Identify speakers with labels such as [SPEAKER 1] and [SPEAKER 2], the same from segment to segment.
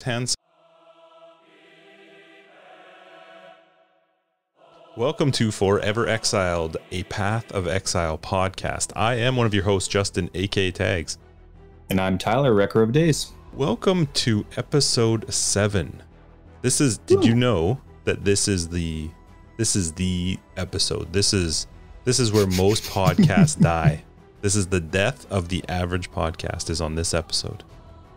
[SPEAKER 1] left-hand. Welcome to Forever Exiled, a Path of Exile podcast. I am one of your hosts, Justin, aka Tags.
[SPEAKER 2] And I'm Tyler, Wrecker of Days.
[SPEAKER 1] Welcome to episode 7. Did you know that this is the episode? This is where most podcasts die. This is the death of the average podcast is on this episode.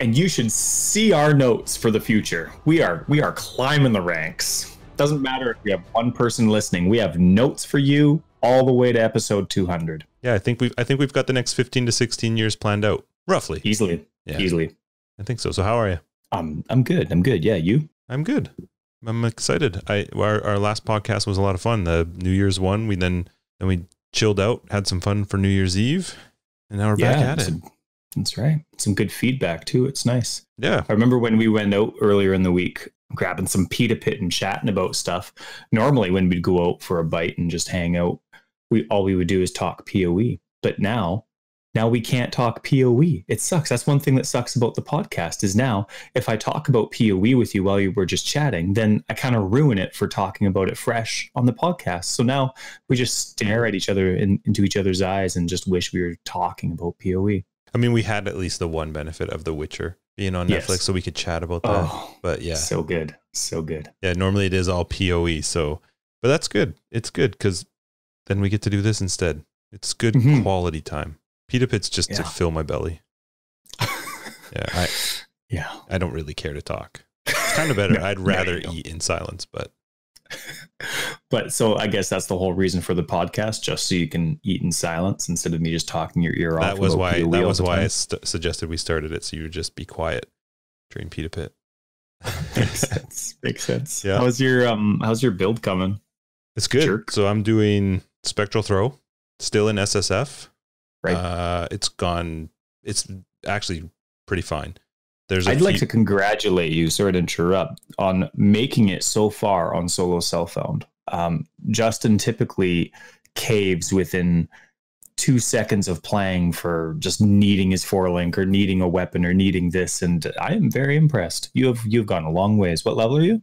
[SPEAKER 2] And you should see our notes for the future. We are climbing the ranks. Doesn't matter if we have one person listening. We have notes for you all the way to episode 200.
[SPEAKER 1] Yeah, I think we've got the next 15 to 16 years planned out, roughly.
[SPEAKER 2] Easily.
[SPEAKER 1] I think so. So how are you?
[SPEAKER 2] I'm good. Yeah, you?
[SPEAKER 1] I'm good. I'm excited. Our last podcast was a lot of fun. The New Year's one, we chilled out, had some fun for New Year's Eve, and now we're back at it.
[SPEAKER 2] That's right. Some good feedback too. It's nice.
[SPEAKER 1] Yeah.
[SPEAKER 2] I remember when we went out earlier in the week, grabbing some pita pit and chatting about stuff. Normally when we'd go out for a bite and just hang out, all we would do is talk POE. But now we can't talk POE. It sucks. That's one thing that sucks about the podcast is now if I talk about POE with you while you were just chatting, then I kind of ruin it for talking about it fresh on the podcast. So now we just stare at each other into each other's eyes and just wish we were talking about POE.
[SPEAKER 1] I mean, we had at least the one benefit of The Witcher being on Netflix, so we could chat about that.
[SPEAKER 2] Oh,
[SPEAKER 1] but yeah.
[SPEAKER 2] So good.
[SPEAKER 1] Yeah, normally it is all POE. But that's good. It's good because then we get to do this instead. It's good quality time. Pita Pit's just to fill my belly. I don't really care to talk. It's kind of better. I'd rather eat in silence, But
[SPEAKER 2] so I guess that's the whole reason for the podcast, just so you can eat in silence instead of me just talking your ear off.
[SPEAKER 1] That was why I suggested we started it, so you would just be quiet during Pita Pit.
[SPEAKER 2] Makes sense.
[SPEAKER 1] Yeah.
[SPEAKER 2] How's your build coming?
[SPEAKER 1] It's good. Jerk. So I'm doing Spectral Throw, still in SSF.
[SPEAKER 2] Right.
[SPEAKER 1] It's actually pretty fine.
[SPEAKER 2] I'd like to congratulate you, sorry to interrupt, on making it so far on solo self-found. Justin typically caves within 2 seconds of playing for just needing his 4-link or needing a weapon or needing this, and I am very impressed. You've gone a long ways. What level are you?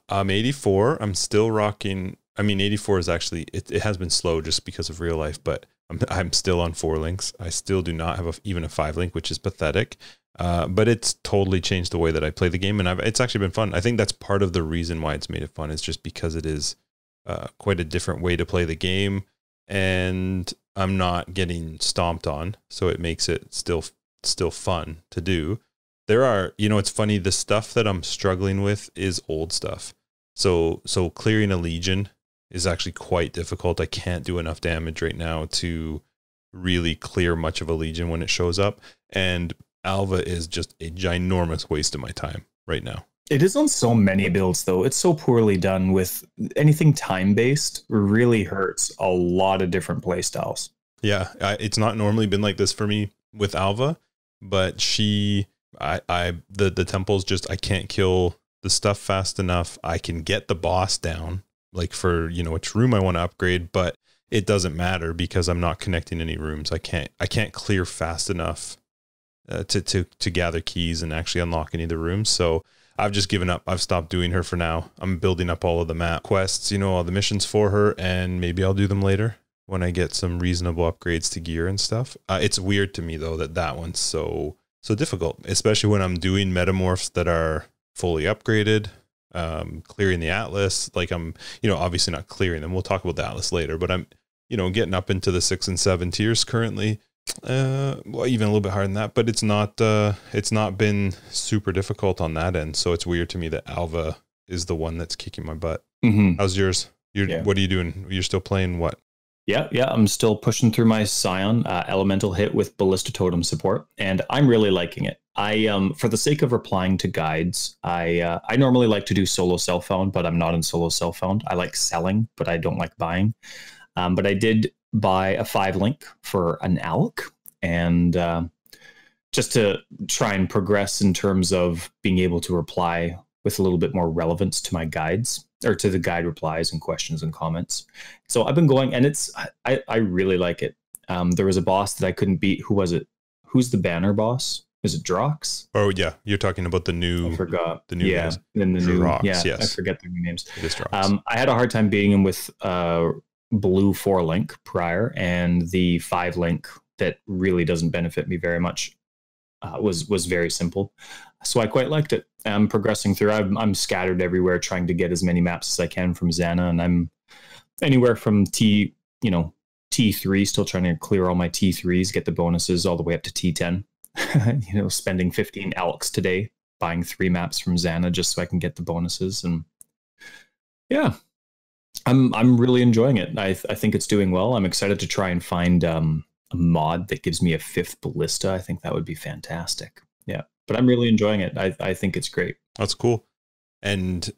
[SPEAKER 1] I'm 84. I'm still rocking. I mean, 84 is actually it has been slow just because of real life, but I'm still on 4 links. I still do not have even a 5-link, which is pathetic. But it's totally changed the way that I play the game, and it's actually been fun. I think that's part of the reason why it's made it fun is just because it is quite a different way to play the game, and I'm not getting stomped on, so it makes it still fun to do. There are, it's funny, the stuff that I'm struggling with is old stuff. So clearing a Legion is actually quite difficult. I can't do enough damage right now to really clear much of a Legion when it shows up, and Alva is just a ginormous waste of my time right now.
[SPEAKER 2] It is on so many builds, though. It's so poorly done. With anything time-based really hurts a lot of different play styles.
[SPEAKER 1] Yeah, it's not normally been like this for me with Alva, but the temples just, I can't kill the stuff fast enough. I can get the boss down, like for, which room I want to upgrade, but it doesn't matter because I'm not connecting any rooms. I can't clear fast enough to gather keys and actually unlock any of the rooms. So I've just given up. I've stopped doing her for now. I'm building up all of the map quests, all the missions for her, and maybe I'll do them later when I get some reasonable upgrades to gear and stuff. It's weird to me though that one's so difficult, especially when I'm doing metamorphs that are fully upgraded, clearing the Atlas. Like I'm, obviously not clearing them. We'll talk about the Atlas later, but I'm, getting up into the 6 and 7 tiers currently. Well, even a little bit higher than that, but it's not been super difficult on that end. So it's weird to me that Alva is the one that's kicking my butt. How's yours? What are you doing? You're still playing what?
[SPEAKER 2] Yeah. I'm still pushing through my Scion elemental hit with Ballista Totem support, and I'm really liking it. For the sake of replying to guides, I normally like to do solo self-found, but I'm not in solo self-found. I like selling, but I don't like buying. But I did buy a 5-link for an ALC, and just to try and progress in terms of being able to reply with a little bit more relevance to my guides, or to the guide replies and questions and comments. So I've been going, and I really like it. There was a boss that I couldn't beat. Who was it? Who's the banner boss? is it Drox?
[SPEAKER 1] Oh yeah, you're talking about the new.
[SPEAKER 2] I forgot.
[SPEAKER 1] The new guys.
[SPEAKER 2] Then the
[SPEAKER 1] Drox,
[SPEAKER 2] new. Yeah,
[SPEAKER 1] yes.
[SPEAKER 2] I forget their new names.
[SPEAKER 1] It is Drox.
[SPEAKER 2] I had a hard time beating him with blue 4-link prior, and the 5-link that really doesn't benefit me very much was very simple. So I quite liked it. I'm progressing through. I'm scattered everywhere, trying to get as many maps as I can from Xana, and I'm anywhere from T3, still trying to clear all my T3s, get the bonuses all the way up to T10. Spending 15 Elks today, buying 3 maps from Xana just so I can get the bonuses. And yeah, I'm really enjoying it. I think it's doing well. I'm excited to try and find a mod that gives me a 5th ballista. I think that would be fantastic. Yeah, but I'm really enjoying it. I think it's great.
[SPEAKER 1] That's cool. And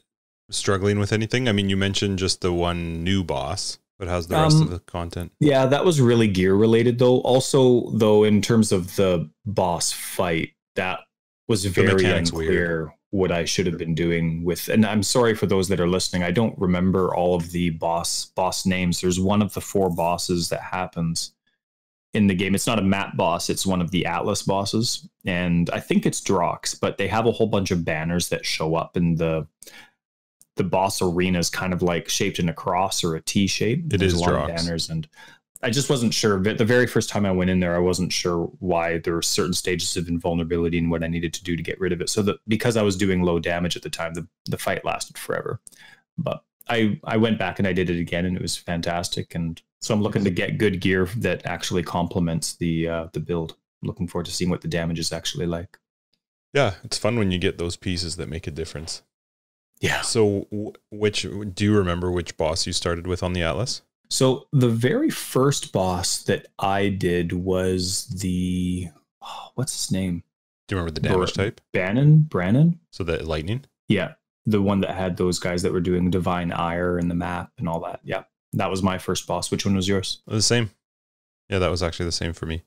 [SPEAKER 1] struggling with anything? I mean, you mentioned just the one new boss, but how's the rest of the content?
[SPEAKER 2] Yeah, that was really gear related though. Also, though, in terms of the boss fight, that was very unclear what I should have been doing with. And I'm sorry for those that are listening. I don't remember all of the boss names. There's one of the 4 bosses that happens in the game. It's not a map boss. It's one of the Atlas bosses. And I think it's Drox, but they have a whole bunch of banners that show up in the boss arena is kind of like shaped in a cross or a T shape.
[SPEAKER 1] There's
[SPEAKER 2] a lot of banners, and I just wasn't sure. But the very first time I went in there, I wasn't sure why there were certain stages of invulnerability and what I needed to do to get rid of it. So that because I was doing low damage at the time, the fight lasted forever. But I went back and I did it again, and it was fantastic. And so I'm looking to get good gear that actually complements the build. I'm looking forward to seeing what the damage is actually like.
[SPEAKER 1] Yeah, it's fun when you get those pieces that make a difference.
[SPEAKER 2] Yeah.
[SPEAKER 1] So do you remember which boss you started with on the Atlas?
[SPEAKER 2] So the very first boss that I did was what's his name?
[SPEAKER 1] Do you remember the damage type?
[SPEAKER 2] Brannon?
[SPEAKER 1] So the lightning?
[SPEAKER 2] Yeah. The one that had those guys that were doing Divine Ire and the map and all that. Yeah. That was my first boss. Which one was yours?
[SPEAKER 1] The same. Yeah, that was actually the same for me.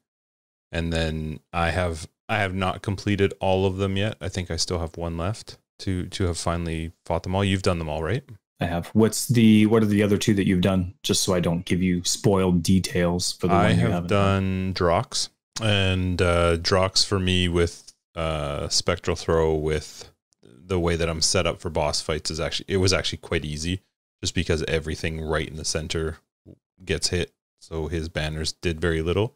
[SPEAKER 1] And then I have not completed all of them yet. I think I still have one left to have finally fought them all. You've done them all, right?
[SPEAKER 2] I have. What are the other 2 that you've done? Just so I don't give you spoiled details for the one you haven't. I have done
[SPEAKER 1] Drox, and Drox for me with Spectral Throw with the way that I'm set up for boss fights was actually quite easy, just because everything right in the center gets hit. So his banners did very little.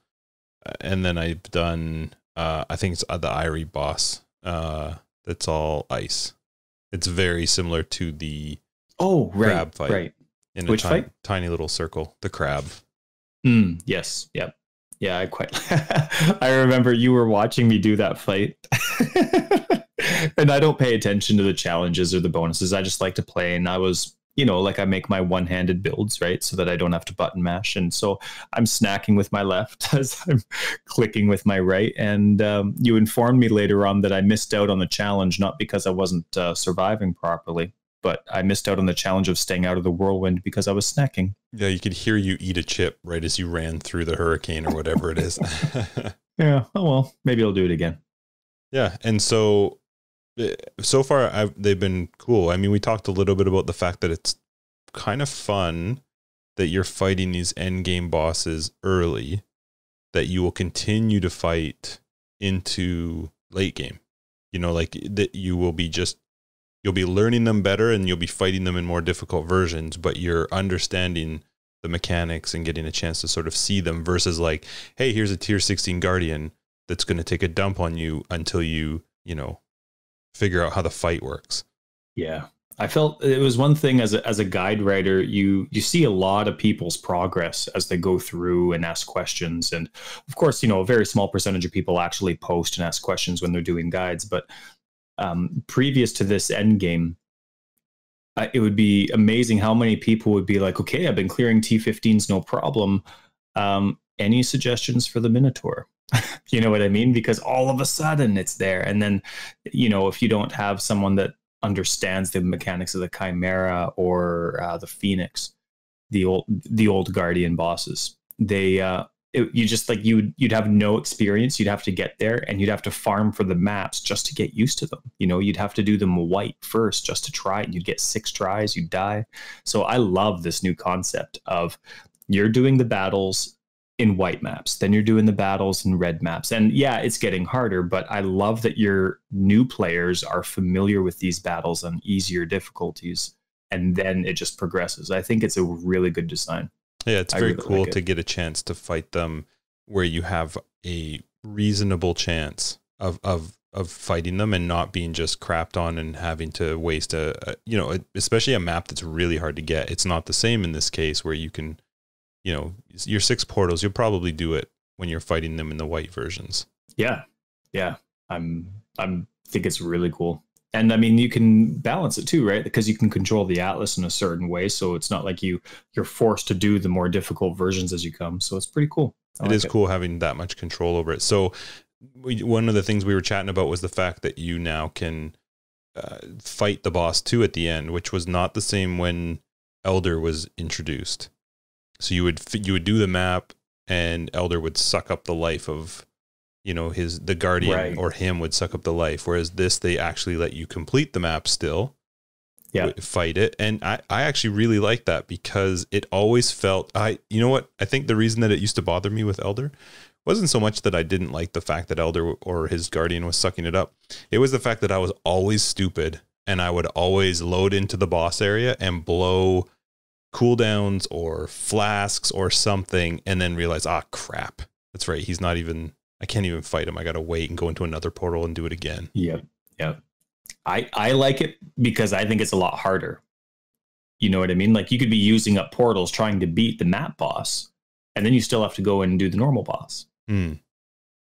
[SPEAKER 1] And then I've done, I think it's the Irie boss. That's all ice. It's very similar to the crab fight. Right. In
[SPEAKER 2] Which fight?
[SPEAKER 1] Tiny little circle. The crab.
[SPEAKER 2] Yes. Yep. Yeah, I quite. I remember you were watching me do that fight, and I don't pay attention to the challenges or the bonuses. I just like to play, and I was, I make my one-handed builds, right, so that I don't have to button mash, and so I'm snacking with my left as I'm clicking with my right. And you informed me later on that I missed out on the challenge, not because I wasn't surviving properly, but I missed out on the challenge of staying out of the whirlwind because I was snacking.
[SPEAKER 1] Yeah, you could hear you eat a chip right as you ran through the hurricane or whatever it is.
[SPEAKER 2] Yeah. Oh, well, maybe I'll do it again.
[SPEAKER 1] Yeah. And so far they've been cool. I mean, we talked a little bit about the fact that it's kind of fun that you're fighting these end game bosses early, that you will continue to fight into late game. Like that you'll be learning them better, and you'll be fighting them in more difficult versions, but you're understanding the mechanics and getting a chance to sort of see them, versus like, hey, here's a tier 16 Guardian that's going to take a dump on you until you figure out how the fight works. Yeah.
[SPEAKER 2] I felt it was one thing as a guide writer, you see a lot of people's progress as they go through and ask questions. And of course, a very small percentage of people actually post and ask questions when they're doing guides. But previous to this end game, it would be amazing how many people would be like, okay, I've been clearing T15s, no problem. Any suggestions for the Minotaur? You know what I mean? Because all of a sudden it's there. And then, if you don't have someone that understands the mechanics of the Chimera or the Phoenix, the old Guardian bosses, you'd have no experience. You'd have to get there, and you'd have to farm for the maps just to get used to them. You'd have to do them white first just to try it. You'd get 6 tries, you'd die. So I love this new concept of you're doing the battles in white maps. Then you're doing the battles in red maps. And yeah, it's getting harder, but I love that your new players are familiar with these battles on easier difficulties. And then it just progresses. I think it's a really good design.
[SPEAKER 1] Yeah, it's very cool to get a chance to fight them where you have a reasonable chance of fighting them and not being just crapped on and having to waste especially a map that's really hard to get. It's not the same in this case where you can, your 6 portals, you'll probably do it when you're fighting them in the white versions.
[SPEAKER 2] Yeah. Yeah. I'm think it's really cool. And I mean, you can balance it too, right? Because you can control the Atlas in a certain way. So it's not like you're forced to do the more difficult versions as you come. So it's pretty cool.
[SPEAKER 1] It is cool having that much control over it. So one of the things we were chatting about was the fact that you now can fight the boss too at the end, which was not the same when Elder was introduced. So you would do the map and Elder would suck up the life of, the Guardian, right, or him would suck up the life. Whereas this, they actually let you complete the map still. Yeah. Fight it. And I actually really like that because it always felt, you know what? I think the reason that it used to bother me with Elder wasn't so much that I didn't like the fact that Elder or his Guardian was sucking it up. It was the fact that I was always stupid and I would always load into the boss area and blow cooldowns or flasks or something and then realize, crap. That's right. He's not even, I can't even fight him. I got to wait and go into another portal and do it again.
[SPEAKER 2] Yep. Yep. I like it because I think it's a lot harder. You know what I mean? Like you could be using up portals trying to beat the map boss and then you still have to go and do the normal boss.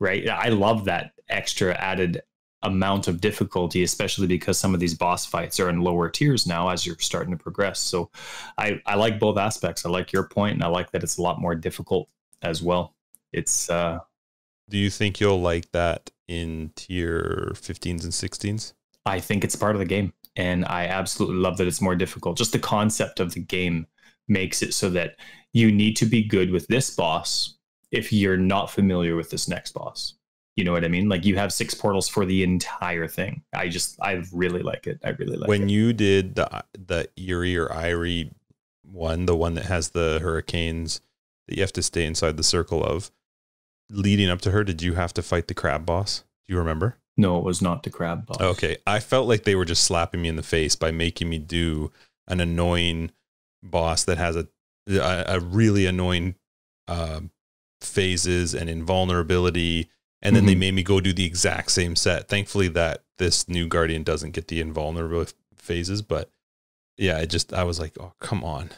[SPEAKER 2] Right. I love that extra added amount of difficulty, especially because some of these boss fights are in lower tiers now as you're starting to progress. So I like both aspects. I like your point and I like that it's a lot more difficult as well. It's
[SPEAKER 1] do you think you'll like that in tier 15s and 16s?
[SPEAKER 2] I think it's part of the game and I absolutely love that it's more difficult. Just the concept of the game makes it so that you need to be good with this boss if you're not familiar with this next boss. You know what I mean? Like you have 6 portals for the entire thing. I really like it. I really like it.
[SPEAKER 1] When you did the Eerie or Irie one, the one that has the hurricanes that you have to stay inside the circle of, leading up to her, did you have to fight the crab boss? Do you remember?
[SPEAKER 2] No, it was not the crab boss.
[SPEAKER 1] Okay. I felt like they were just slapping me in the face by making me do an annoying boss that has a really annoying phases and invulnerability. And then they made me go do the exact same set. Thankfully that this new Guardian doesn't get the invulnerable phases, but yeah, I was like, oh, come on.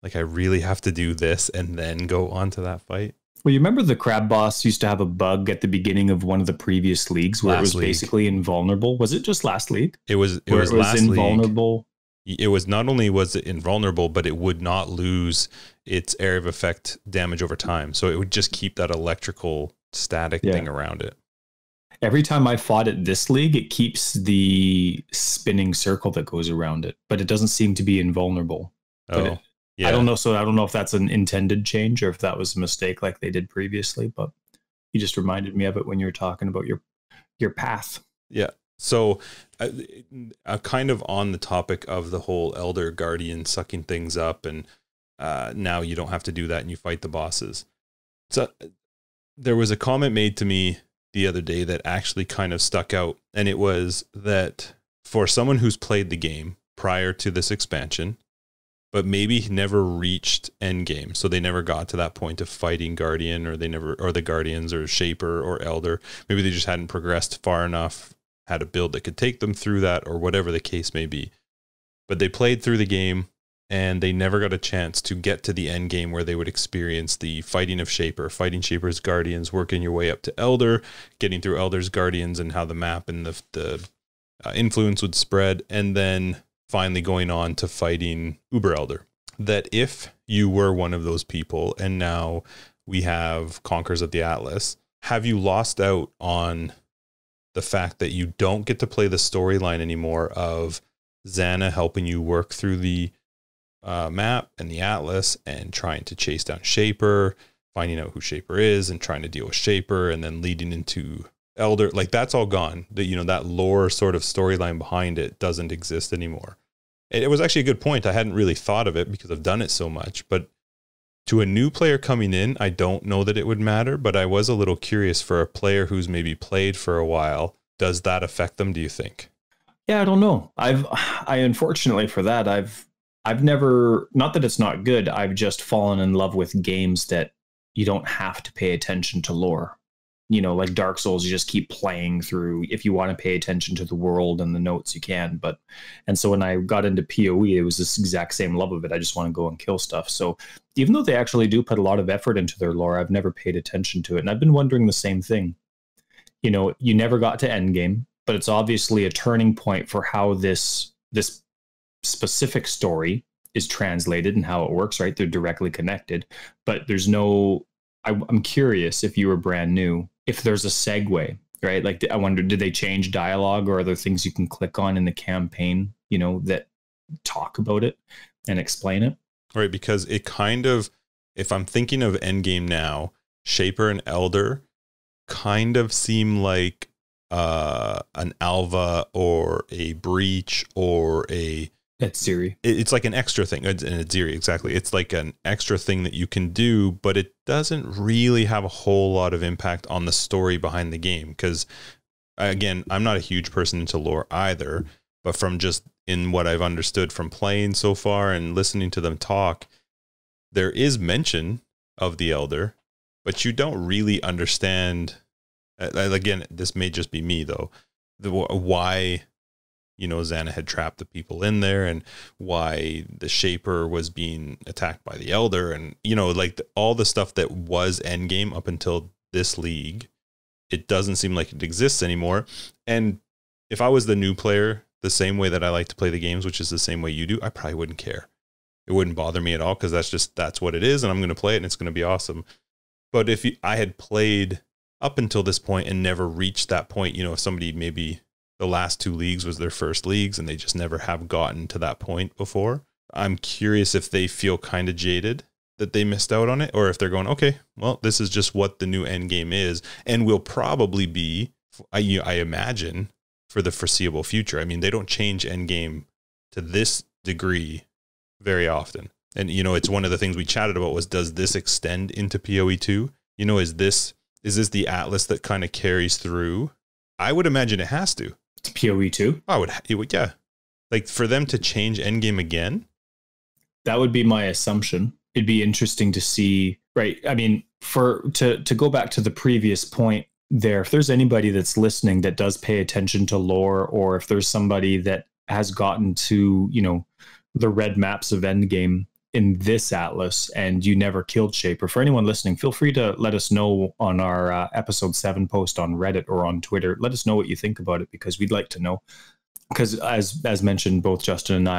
[SPEAKER 1] Like I really have to do this and then go on to that fight.
[SPEAKER 2] Well, you remember the crab boss used to have a bug at the beginning of one of the previous leagues where it was basically invulnerable. Was it just last league?
[SPEAKER 1] It was last
[SPEAKER 2] invulnerable.
[SPEAKER 1] League. It was not only was it invulnerable, but it would not lose its area of effect damage over time. So it would just keep that electrical static thing around it.
[SPEAKER 2] Every time I fought it this league, it keeps the spinning circle that goes around it, but it doesn't seem to be invulnerable. Yeah. I don't know. So I don't know if that's an intended change or if that was a mistake like they did previously, but you just reminded me of it when you were talking about your path.
[SPEAKER 1] Yeah. So kind of on the topic of the whole Elder Guardian sucking things up and now you don't have to do that and you fight the bosses. So there was a comment made to me the other day that actually kind of stuck out. And it was that for someone who's played the game prior to this expansion, but maybe never reached endgame. So they never got to that point of fighting Guardian or the Guardians or Shaper or Elder. Maybe they just hadn't progressed far enough, had a build that could take them through that or whatever the case may be. But they played through the game and they never got a chance to get to the end game where they would experience the fighting of Shaper, fighting Shaper's Guardians, working your way up to Elder, getting through Elder's Guardians and how the map and the influence would spread. And then finally going on to fighting Uber Elder. That if you were one of those people and now we have Conquerors of the Atlas, have you lost out on the fact that you don't get to play the storyline anymore of Xana helping you work through the map and the Atlas and trying to chase down Shaper, finding out who Shaper is and trying to deal with Shaper and then leading into Elder? Like that's all gone. That lore sort of storyline behind it doesn't exist anymore. It was actually a good point. I hadn't really thought of it because I've done it so much, but To a new player coming in, I don't know that it would matter, but I was a little curious for a player who's maybe played for a while. Does that affect them, do you think?
[SPEAKER 2] Yeah, I don't know. I unfortunately for that, I've never, not that it's not good, I've just fallen in love with games that you don't have to pay attention to lore. You know, like Dark Souls, you just keep playing through. If you want to pay attention to the world and the notes, you can. And so when I got into POE, it was this exact same love of it. I just want to go and kill stuff. So even though they actually do put a lot of effort into their lore, I've never paid attention to it. And I've been wondering the same thing. You know, you never got to endgame, but it's obviously a turning point for how this specific story is translated and how it works, right? They're directly connected, but there's no, I'm curious if you were brand new, if there's a segue, right? Like, I wonder, did they change dialogue, or are there things you can click on in the campaign, you know, that talk about it and explain it?
[SPEAKER 1] Right, because it kind of, if I'm thinking of Endgame now, Shaper and Elder kind of seem like an Alva or a Breach or a...
[SPEAKER 2] It's Ziri.
[SPEAKER 1] It's like an extra thing. It's Ziri, exactly. It's like an extra thing that you can do, but it doesn't really have a whole lot of impact on the story behind the game. Because, again, I'm not a huge person into lore either, but from just in what I've understood from playing so far and listening to them talk, there is mention of the Elder, but you don't really understand. Again, this may just be me though. Why, you know, Xana had trapped the people in there, and why the Shaper was being attacked by the Elder, and, you know, like all the stuff that was endgame up until this league, it doesn't seem like it exists anymore. And if I was the new player, the same way that I like to play the games, which is the same way you do, I probably wouldn't care. It wouldn't bother me at all, because that's what it is, and I'm going to play it, and it's going to be awesome. But if I had played up until this point and never reached that point, you know, if somebody maybe the last 2 leagues was their first leagues and they just never have gotten to that point before, I'm curious if they feel kind of jaded that they missed out on it, or if they're going, okay, well, this is just what the new end game is, and will probably be, I imagine, for the foreseeable future. I mean, they don't change end game to this degree very often. And, you know, it's one of the things we chatted about was, does this extend into PoE 2? You know, is this the Atlas that kind of carries through? I would imagine it has to.
[SPEAKER 2] To PoE 2?
[SPEAKER 1] It would, yeah. Like, for them to change endgame again?
[SPEAKER 2] That would be my assumption. It'd be interesting to see, right? I mean, to go back to the previous point there, if there's anybody that's listening that does pay attention to lore, or if there's somebody that has gotten to, you know, the red maps of endgame in this Atlas and you never killed Shaper, for anyone listening, feel free to let us know on our episode 7 post on Reddit or on Twitter. Let us know what you think about it, because we'd like to know. Because as mentioned, both Justin and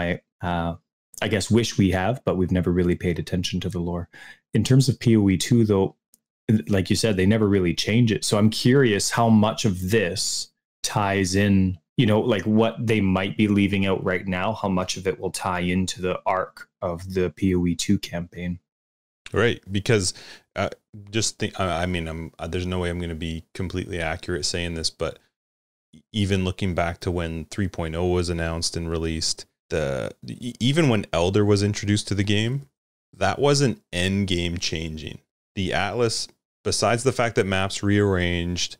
[SPEAKER 2] I guess wish we have, but we've never really paid attention to the lore. In terms of PoE 2, though, like you said, they never really change it. So I'm curious how much of this ties in, you know, like what they might be leaving out right now, how much of it will tie into the arc of the PoE 2 campaign. Right.
[SPEAKER 1] Because just think, I mean, there's no way I'm going to be completely accurate saying this, but even looking back to when 3.0 was announced and released, even when Elder was introduced to the game, that wasn't end game changing. The Atlas, besides the fact that maps rearranged,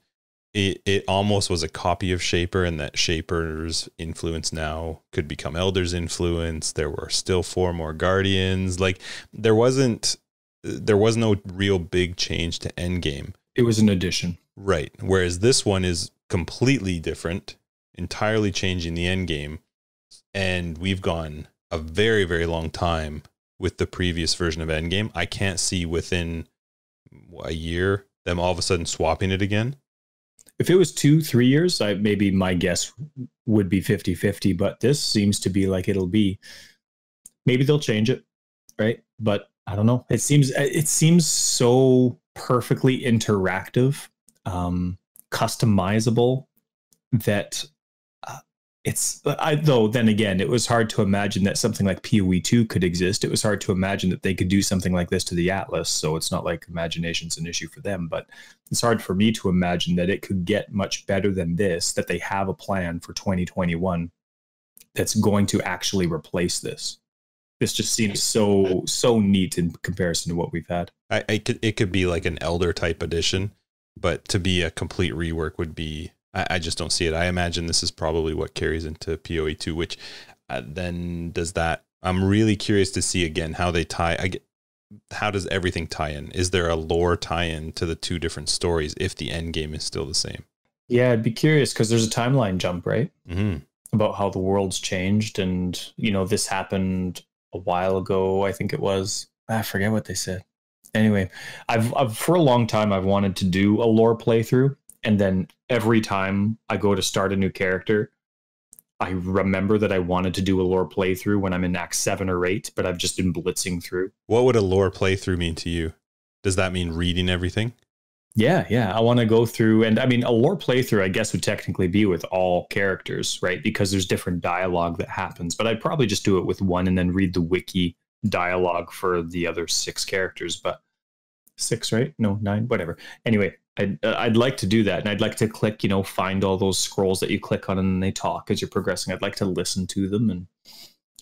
[SPEAKER 1] it almost was a copy of Shaper, and that Shaper's influence now could become Elder's influence. There were still 4 more Guardians. Like, there was no real big change to endgame.
[SPEAKER 2] It was an addition.
[SPEAKER 1] Right. Whereas this one is completely different, entirely changing the endgame. And we've gone a very, very long time with the previous version of endgame. I can't see within a year them all of a sudden swapping it again.
[SPEAKER 2] If it was 2-3 years, maybe my guess would be 50-50, but this seems to be like it'll be, maybe they'll change it, right? But I don't know. It seems so perfectly interactive, customizable, that though then again, it was hard to imagine that something like PoE 2 could exist. It was hard to imagine that they could do something like this to the Atlas. So it's not like imagination's an issue for them, but it's hard for me to imagine that it could get much better than this, that they have a plan for 2021 that's going to actually replace this. This just seems so neat in comparison to what we've had.
[SPEAKER 1] It could be like an Elder type edition, but to be a complete rework would be, I just don't see it. I imagine this is probably what carries into PoE 2, which then does that. I'm really curious to see again how they tie. How does everything tie in? Is there a lore tie-in to the two different stories if the end game is still the same?
[SPEAKER 2] Yeah, I'd be curious because there's a timeline jump, right?
[SPEAKER 1] Mm-hmm.
[SPEAKER 2] About how the world's changed, and this happened a while ago. I think it was. I forget what they said. Anyway, I've for a long time I've wanted to do a lore playthrough, and then every time I go to start a new character, I remember that I wanted to do a lore playthrough when I'm in Act 7 or 8, but I've just been blitzing through.
[SPEAKER 1] What would a lore playthrough mean to you? Does that mean reading everything?
[SPEAKER 2] Yeah. I want to go through, and I mean, a lore playthrough, I guess, would technically be with all characters, right? Because there's different dialogue that happens, but I'd probably just do it with one and then read the wiki dialogue for the other 6 characters, but 6, right? No, 9, whatever. Anyway, I'd like to do that, and I'd like to click, find all those scrolls that you click on and they talk as you're progressing. I'd like to listen to them and,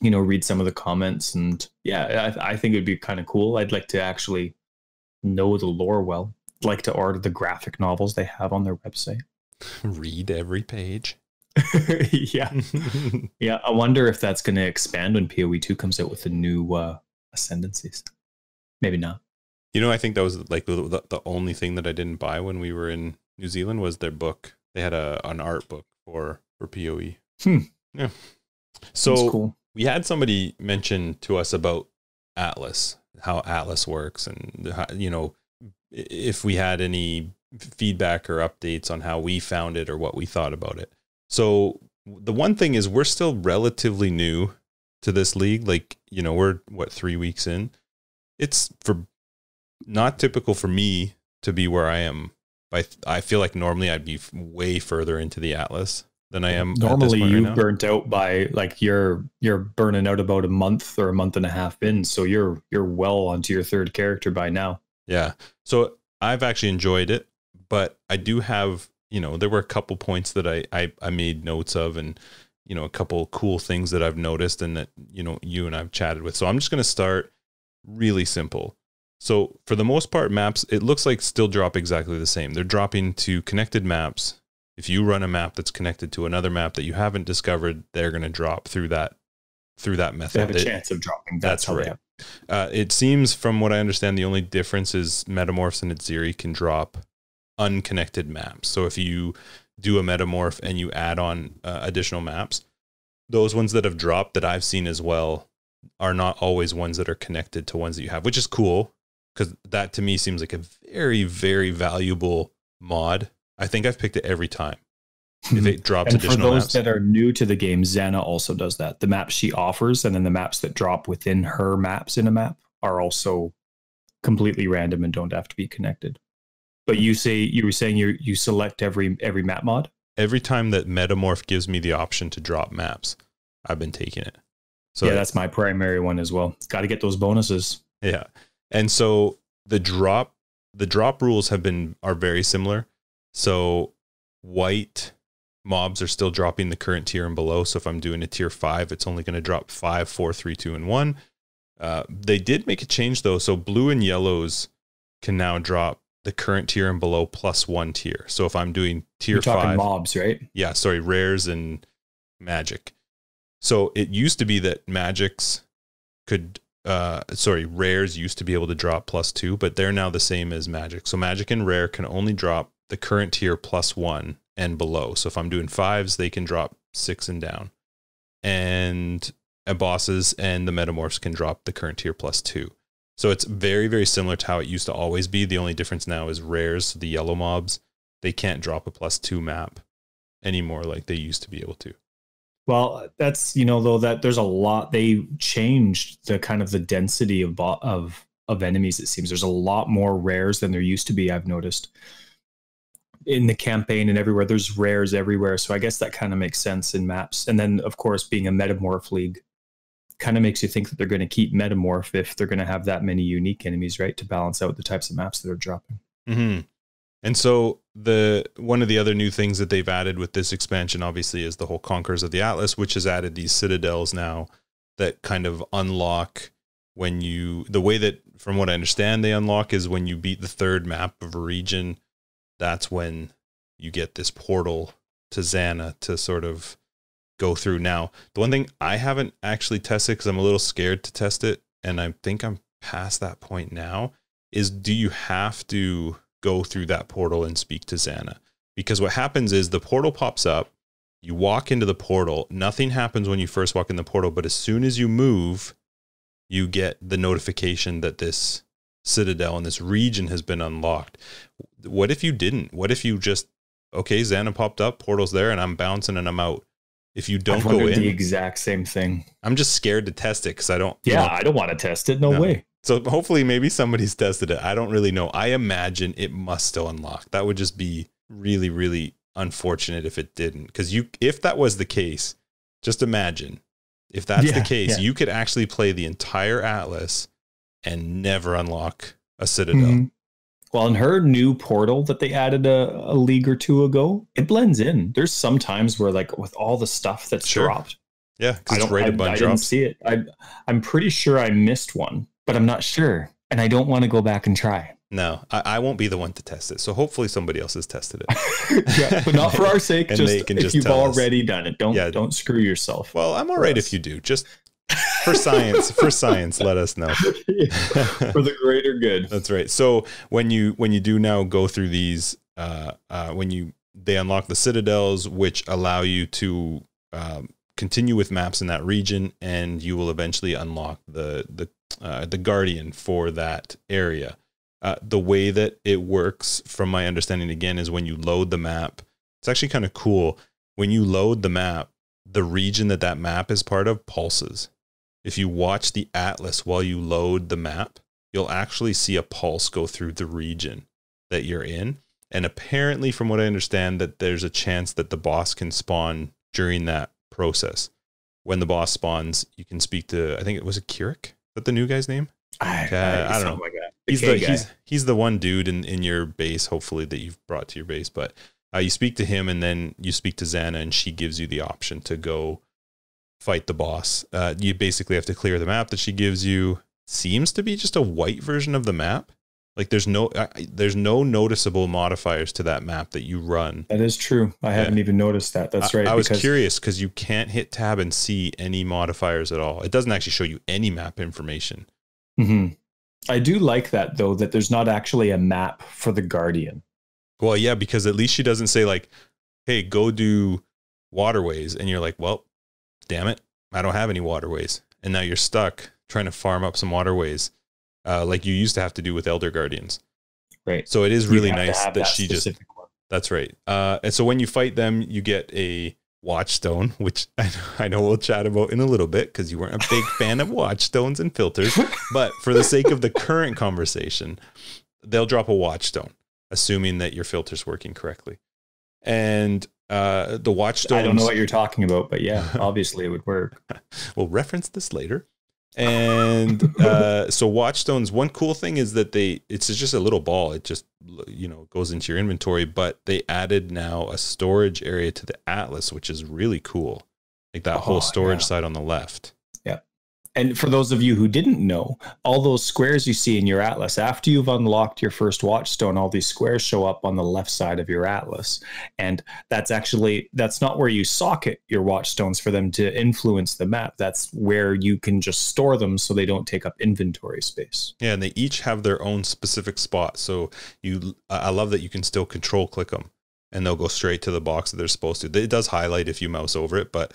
[SPEAKER 2] read some of the comments. And yeah, I think it'd be kind of cool. I'd like to actually know the lore well. I'd like to order the graphic novels they have on their website.
[SPEAKER 1] Read every page.
[SPEAKER 2] Yeah. Yeah. I wonder if that's going to expand when PoE 2 comes out with the new ascendancies. Maybe not.
[SPEAKER 1] I think that was like the only thing that I didn't buy when we were in New Zealand was their book. They had an art book for PoE. Yeah. So cool. We had somebody mention to us about Atlas, how Atlas works, and how, if we had any feedback or updates on how we found it or what we thought about it. So the one thing is we're still relatively new to this league. Like, we're 3 weeks in. It's not typical for me to be where I am. I feel like normally I'd be way further into the Atlas than I am.
[SPEAKER 2] Normally you right burnt out by like you're burning out about a month or a month and a half in. So you're well onto your 3rd character by now.
[SPEAKER 1] Yeah. So I've actually enjoyed it, but I do have, there were a couple points that I made notes of, and, a couple cool things that I've noticed and that, you and I've chatted with. So I'm just going to start really simple. So for the most part, maps, it looks like still drop exactly the same. They're dropping to connected maps. If you run a map that's connected to another map that you haven't discovered, they're going to drop through that method.
[SPEAKER 2] They have a chance of dropping.
[SPEAKER 1] That's right. It seems, from what I understand, the only difference is Metamorphs and Itziri can drop unconnected maps. So if you do a Metamorph and you add on additional maps, those ones that have dropped that I've seen as well are not always ones that are connected to ones that you have, which is cool, because that to me seems like a very, very valuable mod. I think I've picked it every time. If it drops
[SPEAKER 2] and
[SPEAKER 1] additional
[SPEAKER 2] for those
[SPEAKER 1] maps.
[SPEAKER 2] that are new to the game, Xana also does that. The maps she offers and then the maps that drop within her maps in a map are also completely random and don't have to be connected. But you were saying you select every map mod?
[SPEAKER 1] Every time that Metamorph gives me the option to drop maps, I've been taking it. So
[SPEAKER 2] yeah, that's my primary one as well. Got to get those bonuses.
[SPEAKER 1] Yeah. And so the drop rules are very similar. So white mobs are still dropping the current tier and below. So if I'm doing a tier 5, it's only going to drop 5, 4, 3, 2, and 1. They did make a change though. So blue and yellows can now drop the current tier and below plus 1 tier. So if I'm doing tier 5
[SPEAKER 2] mobs, right?
[SPEAKER 1] Yeah, sorry, rares and magic. So it used to be that magics rares used to be able to drop plus 2, but they're now the same as magic. So magic and rare can only drop the current tier plus 1 and below. So if I'm doing 5s, they can drop 6 and down. And bosses and the metamorphs can drop the current tier plus 2. So it's very, very similar to how it used to always be. The only difference now is rares, so the yellow mobs, they can't drop a plus 2 map anymore like they used to be able to.
[SPEAKER 2] Well, that's, though, that there's a lot. They changed the kind of the density of enemies. It seems there's a lot more rares than there used to be. I've noticed in the campaign and everywhere. There's rares everywhere. So I guess that kind of makes sense in maps. And then, of course, being a Metamorph league kind of makes you think that they're going to keep Metamorph if they're going to have that many unique enemies, right, to balance out the types of maps that are dropping.
[SPEAKER 1] Mm-hmm. And so one of the other new things that they've added with this expansion, obviously, is the whole Conquerors of the Atlas, which has added these citadels now that kind of unlock the way that, from what I understand, they unlock is when you beat the third map of a region. That's when you get this portal to Xana to sort of go through. Now, the one thing I haven't actually tested, because I'm a little scared to test it, and I think I'm past that point now, is do you have to go through that portal and speak to Xana? Because what happens is the portal pops up, you walk into the portal, nothing happens when you first walk in the portal, but as soon as you move, you get the notification that this citadel and this region has been unlocked. What if you didn't? What if you just, okay, Xana popped up, portal's there, and I'm bouncing and I'm out? If you don't go in,
[SPEAKER 2] the exact same thing.
[SPEAKER 1] I'm just scared to test it because I don't.
[SPEAKER 2] Yeah, I don't want to test it. No way.
[SPEAKER 1] So hopefully, maybe somebody's tested it. I don't really know. I imagine it must still unlock. That would just be really, really unfortunate if it didn't. Because if that was the case, just imagine if that's the case, you could actually play the entire Atlas and never unlock a citadel.
[SPEAKER 2] Mm-hmm. Well, in her new portal that they added a league or two ago, it blends in. There's some times where, like, with all the stuff that's dropped.
[SPEAKER 1] Yeah, because it's rated by drops.
[SPEAKER 2] I didn't see it. I'm pretty sure I missed one, but I'm not sure. And I don't want to go back and try.
[SPEAKER 1] No, I won't be the one to test it. So hopefully somebody else has tested it.
[SPEAKER 2] Yeah, but not for our sake. Just if you've already done it, don't screw yourself.
[SPEAKER 1] Well, I'm all right if you do. Just for science, let us know.
[SPEAKER 2] For the greater good.
[SPEAKER 1] That's right. So when you do now go through these, they unlock the citadels, which allow you to continue with maps in that region, and you will eventually unlock the guardian for that area. The way that it works, from my understanding, again, is when you load the map. It's actually kind of cool. When you load the map, the region that map is part of pulses. If you watch the atlas while you load the map, you'll actually see a pulse go through the region that you're in. And apparently, from what I understand, that there's a chance that the boss can spawn during that process. When the boss spawns, you can speak to, I think it was a Kirik. Is that the new guy's name? I don't know. Like that. He's the one dude in your base, hopefully, that you've brought to your base. But you speak to him, and then you speak to Xana, and she gives you the option to go fight the boss. You basically have to clear the map that she gives you. Seems to be just a white version of the map. Like there's no noticeable modifiers to that map that you run.
[SPEAKER 2] That is true. I haven't even noticed that. That's right.
[SPEAKER 1] I was curious because you can't hit tab and see any modifiers at all. It doesn't actually show you any map information.
[SPEAKER 2] Mm-hmm. I do like that, though, that there's not actually a map for the Guardian.
[SPEAKER 1] Well, yeah, because at least she doesn't say, like, hey, go do waterways. And you're like, well, damn it, I don't have any waterways. And now you're stuck trying to farm up some waterways like you used to have to do with Elder Guardians.
[SPEAKER 2] Right.
[SPEAKER 1] So it is really nice that she just... one. That's right. And so when you fight them, you get a Watchstone, which I know we'll chat about in a little bit because you weren't a big fan of Watchstones and filters. But for the sake of the current conversation, they'll drop a Watchstone, assuming that your filter's working correctly. And the Watchstones...
[SPEAKER 2] I don't know what you're talking about, but yeah, obviously it would work.
[SPEAKER 1] We'll reference this later. And so Watchstones, one cool thing is that it's just a little ball. It just, goes into your inventory, but they added now a storage area to the Atlas, which is really cool. Like that whole storage side on the left.
[SPEAKER 2] Yeah. And for those of you who didn't know, all those squares you see in your Atlas, after you've unlocked your first Watchstone, all these squares show up on the left side of your Atlas. And that's not where you socket your Watchstones for them to influence the map. That's where you can just store them so they don't take up inventory space.
[SPEAKER 1] Yeah, and they each have their own specific spot. So I love that you can still control click them and they'll go straight to the box that they're supposed to. It does highlight if you mouse over it, but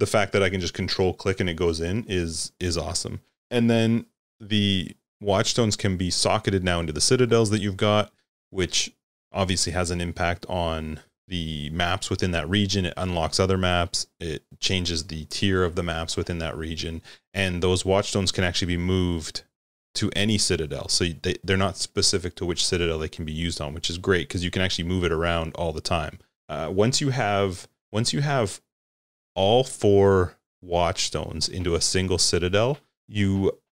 [SPEAKER 1] the fact that I can just control click and it goes in is awesome. And then the Watchstones can be socketed now into the citadels that you've got, which obviously has an impact on the maps within that region. It unlocks other maps. It changes the tier of the maps within that region. And those Watchstones can actually be moved to any citadel. So they're not specific to which citadel they can be used on, which is great because you can actually move it around all the time. Once you have all 4 Watchstones into a single citadel,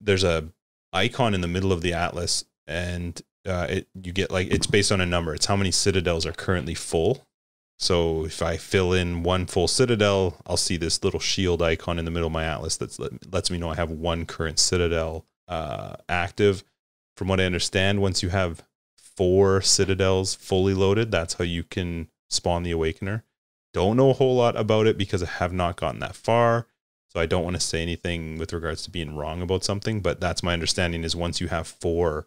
[SPEAKER 1] there's a icon in the middle of the Atlas, and you get, like, it's based on a number. It's how many citadels are currently full. So if I fill in one full citadel, I'll see this little shield icon in the middle of my atlas that lets me know I have one current citadel active. From what I understand, once you have 4 citadels fully loaded, that's how you can spawn the Awakener. Don't know a whole lot about it because I have not gotten that far. So I don't want to say anything with regards to being wrong about something, but that's my understanding is once you have 4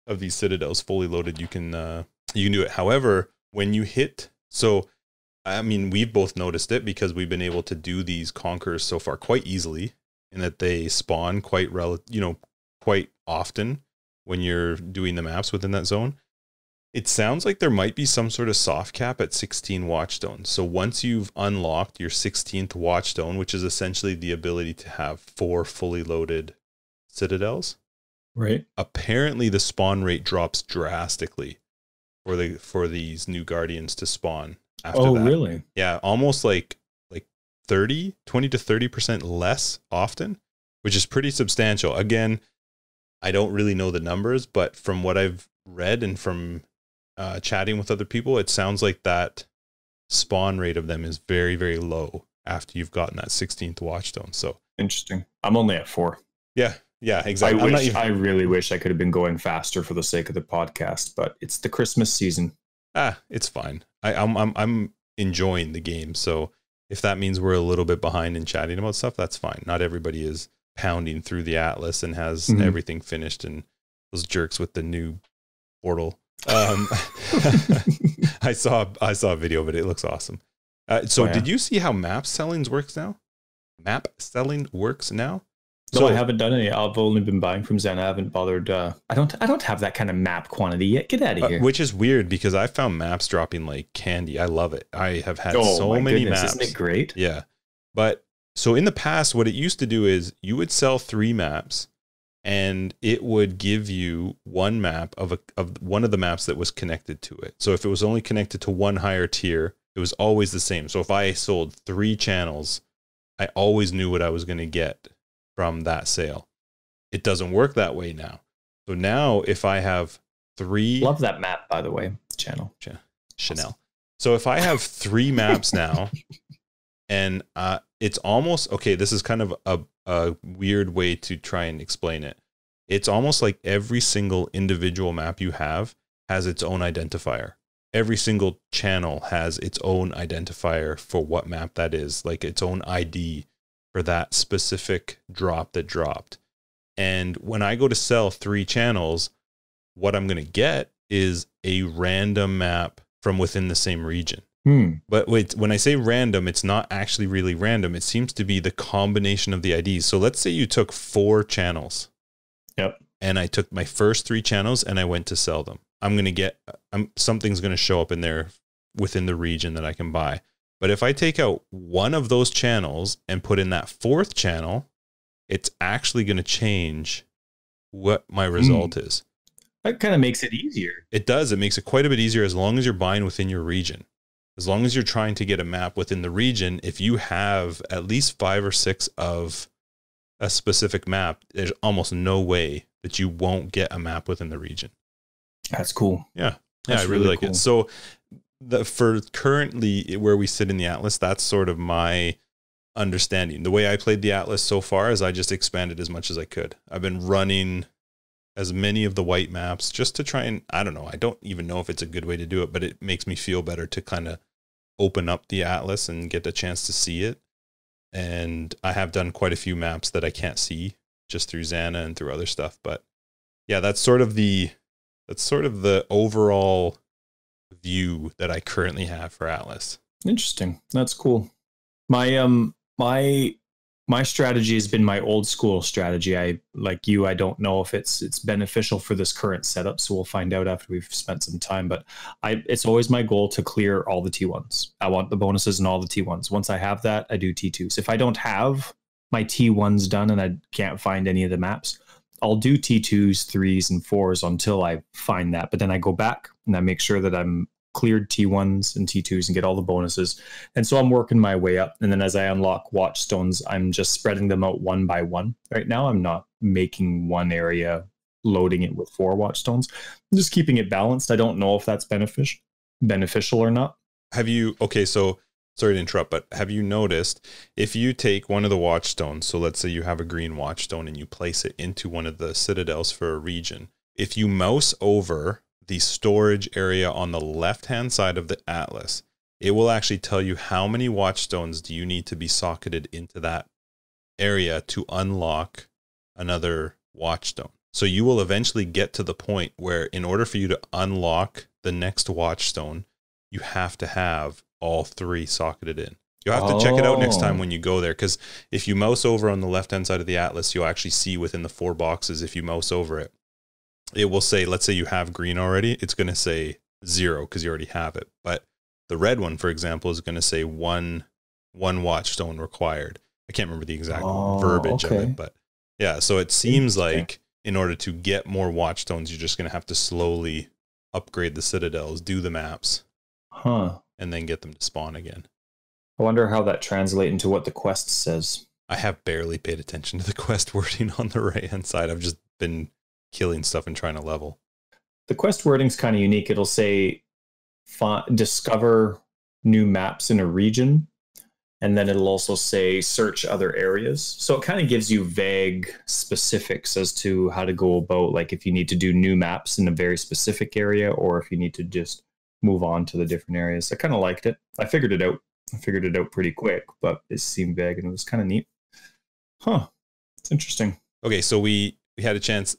[SPEAKER 1] of these citadels fully loaded, you can do it. However, when you hit, so I mean, we've both noticed it because we've been able to do these Conquerors so far quite easily, in that they spawn quite quite often when you're doing the maps within that zone. It sounds like there might be some sort of soft cap at 16 Watchstones. So once you've unlocked your 16th Watchstone, which is essentially the ability to have 4 fully loaded citadels,
[SPEAKER 2] right?
[SPEAKER 1] Apparently the spawn rate drops drastically for these new Guardians to spawn after that.
[SPEAKER 2] Really?
[SPEAKER 1] Yeah, almost like 20 to 30% less often, which is pretty substantial. Again, I don't really know the numbers, but from what I've read and from chatting with other people, it sounds like that spawn rate of them is very, very low after you've gotten that 16th Watchstone. So
[SPEAKER 2] interesting. I'm only at 4.
[SPEAKER 1] Yeah, exactly.
[SPEAKER 2] I really wish I could have been going faster for the sake of the podcast, but it's the Christmas season.
[SPEAKER 1] It's fine. I'm enjoying the game, so if that means we're a little bit behind in chatting about stuff, that's fine. Not everybody is pounding through the Atlas and has everything finished, and those jerks with the new portal. I saw a video of it. It looks awesome. Did you see how map selling works now?
[SPEAKER 2] No, I haven't done any. I've only been buying from Zen. I haven't bothered. I don't have that kind of map quantity yet. Get out of here.
[SPEAKER 1] Which is weird because I found maps dropping like candy. I love it. I have had so many maps.
[SPEAKER 2] Isn't it great?
[SPEAKER 1] Yeah. But so in the past, what it used to do is you would sell 3 maps and it would give you one map of one of the maps that was connected to it. So if it was only connected to one higher tier, it was always the same. So if I sold 3 channels, I always knew what I was going to get from that sale. It doesn't work that way now. So now if I have 3...
[SPEAKER 2] Love that map, by the way, channel.
[SPEAKER 1] Chanel.
[SPEAKER 2] Awesome.
[SPEAKER 1] So if I have 3 maps now, and it's almost... Okay, this is kind of a weird way to try and explain it. It's almost like every single individual map you have has its own identifier. Every single channel has its own identifier for what map that is, like its own ID for that specific drop that dropped. And when I go to sell 3 channels, what I'm going to get is a random map from within the same region. But wait, when I say random, it's not actually really random. It seems to be the combination of the IDs. So let's say you took 4 channels.
[SPEAKER 2] Yep.
[SPEAKER 1] And I took my first 3 channels and I went to sell them. I'm going to get something's going to show up in there within the region that I can buy. But if I take out one of those channels and put in that 4th channel, it's actually going to change what my result is.
[SPEAKER 2] That kind of makes it easier.
[SPEAKER 1] It does. It makes it quite a bit easier as long as you're buying within your region. As long as you're trying to get a map within the region, if you have at least 5 or 6 of a specific map, there's almost no way that you won't get a map within the region.
[SPEAKER 2] That's cool.
[SPEAKER 1] Yeah.
[SPEAKER 2] That's
[SPEAKER 1] I really like
[SPEAKER 2] cool.
[SPEAKER 1] it. So for currently where we sit in the Atlas, that's sort of my understanding. The way I played the Atlas so far is I just expanded as much as I could. I've been running as many of the white maps just to try and, I don't know, I don't even know if it's a good way to do it, but it makes me feel better to kind of open up the Atlas and get a chance to see it. And I have done quite a few maps that I can't see just through Xana and through other stuff. But yeah, that's sort of the overall view that I currently have for Atlas.
[SPEAKER 2] Interesting. That's cool. My strategy has been my old school strategy. I don't know if it's beneficial for this current setup, so we'll find out after we've spent some time. But it's always my goal to clear all the T1s. I want the bonuses and all the T1s. Once I have that, I do T2s. If I don't have my T1s done and I can't find any of the maps, I'll do T2s, 3s, and 4s until I find that. But then I go back and I make sure that I'm cleared T1s and T2s and get all the bonuses. And so I'm working my way up. And then as I unlock Watchstones, I'm just spreading them out one by one. Right now, I'm not making one area, loading it with 4 Watchstones. I'm just keeping it balanced. I don't know if that's beneficial or not.
[SPEAKER 1] have you, okay, so sorry to interrupt, but have you noticed if you take one of the watchstones, so let's say you have a green watchstone and you place it into one of the citadels for a region, if you mouse over the storage area on the left-hand side of the atlas, it will actually tell you how many watchstones do you need to be socketed into that area to unlock another watchstone. So you will eventually get to the point where in order for you to unlock the next watchstone, you have to have all 3 socketed in. You'll have to check it out next time when you go there, because if you mouse over on the left-hand side of the atlas, you'll actually see within the 4 boxes, if you mouse over it, it will say, let's say you have green already, it's going to say 0 because you already have it. But the red one, for example, is going to say one watchstone required. I can't remember the exact verbiage of it, but yeah, so it seems like in order to get more watchstones, you're just going to have to slowly upgrade the citadels, do the maps, and then get them to spawn again.
[SPEAKER 2] I wonder how that translates into what the quest says.
[SPEAKER 1] I have barely paid attention to the quest wording on the right-hand side. I've just been killing stuff and trying to level.
[SPEAKER 2] The quest wording's kind of unique. It'll say discover new maps in a region, and then it'll also say search other areas. So it kind of gives you vague specifics as to how to go about, like if you need to do new maps in a very specific area, or if you need to just move on to the different areas. I kind of liked it. I figured it out. Pretty quick, but it seemed vague and it was kind of neat. It's interesting.
[SPEAKER 1] Okay, so we had a chance,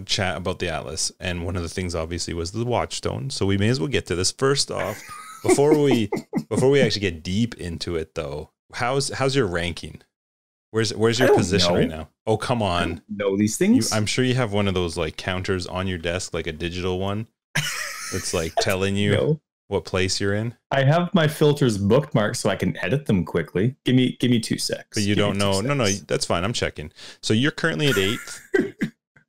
[SPEAKER 1] chat about the Atlas, and one of the things obviously was the Watchstone. So we may as well get to this. First off, before we actually get deep into it, though, how's your ranking? Where's your position right now? Oh, come on!
[SPEAKER 2] I don't know these things.
[SPEAKER 1] I'm sure you have one of those like counters on your desk, like a digital one, that's like telling you what place you're in.
[SPEAKER 2] I have my filters bookmarked so I can edit them quickly. Give me 2 secs.
[SPEAKER 1] But you don't know. No, that's fine. I'm checking. So you're currently at 8th,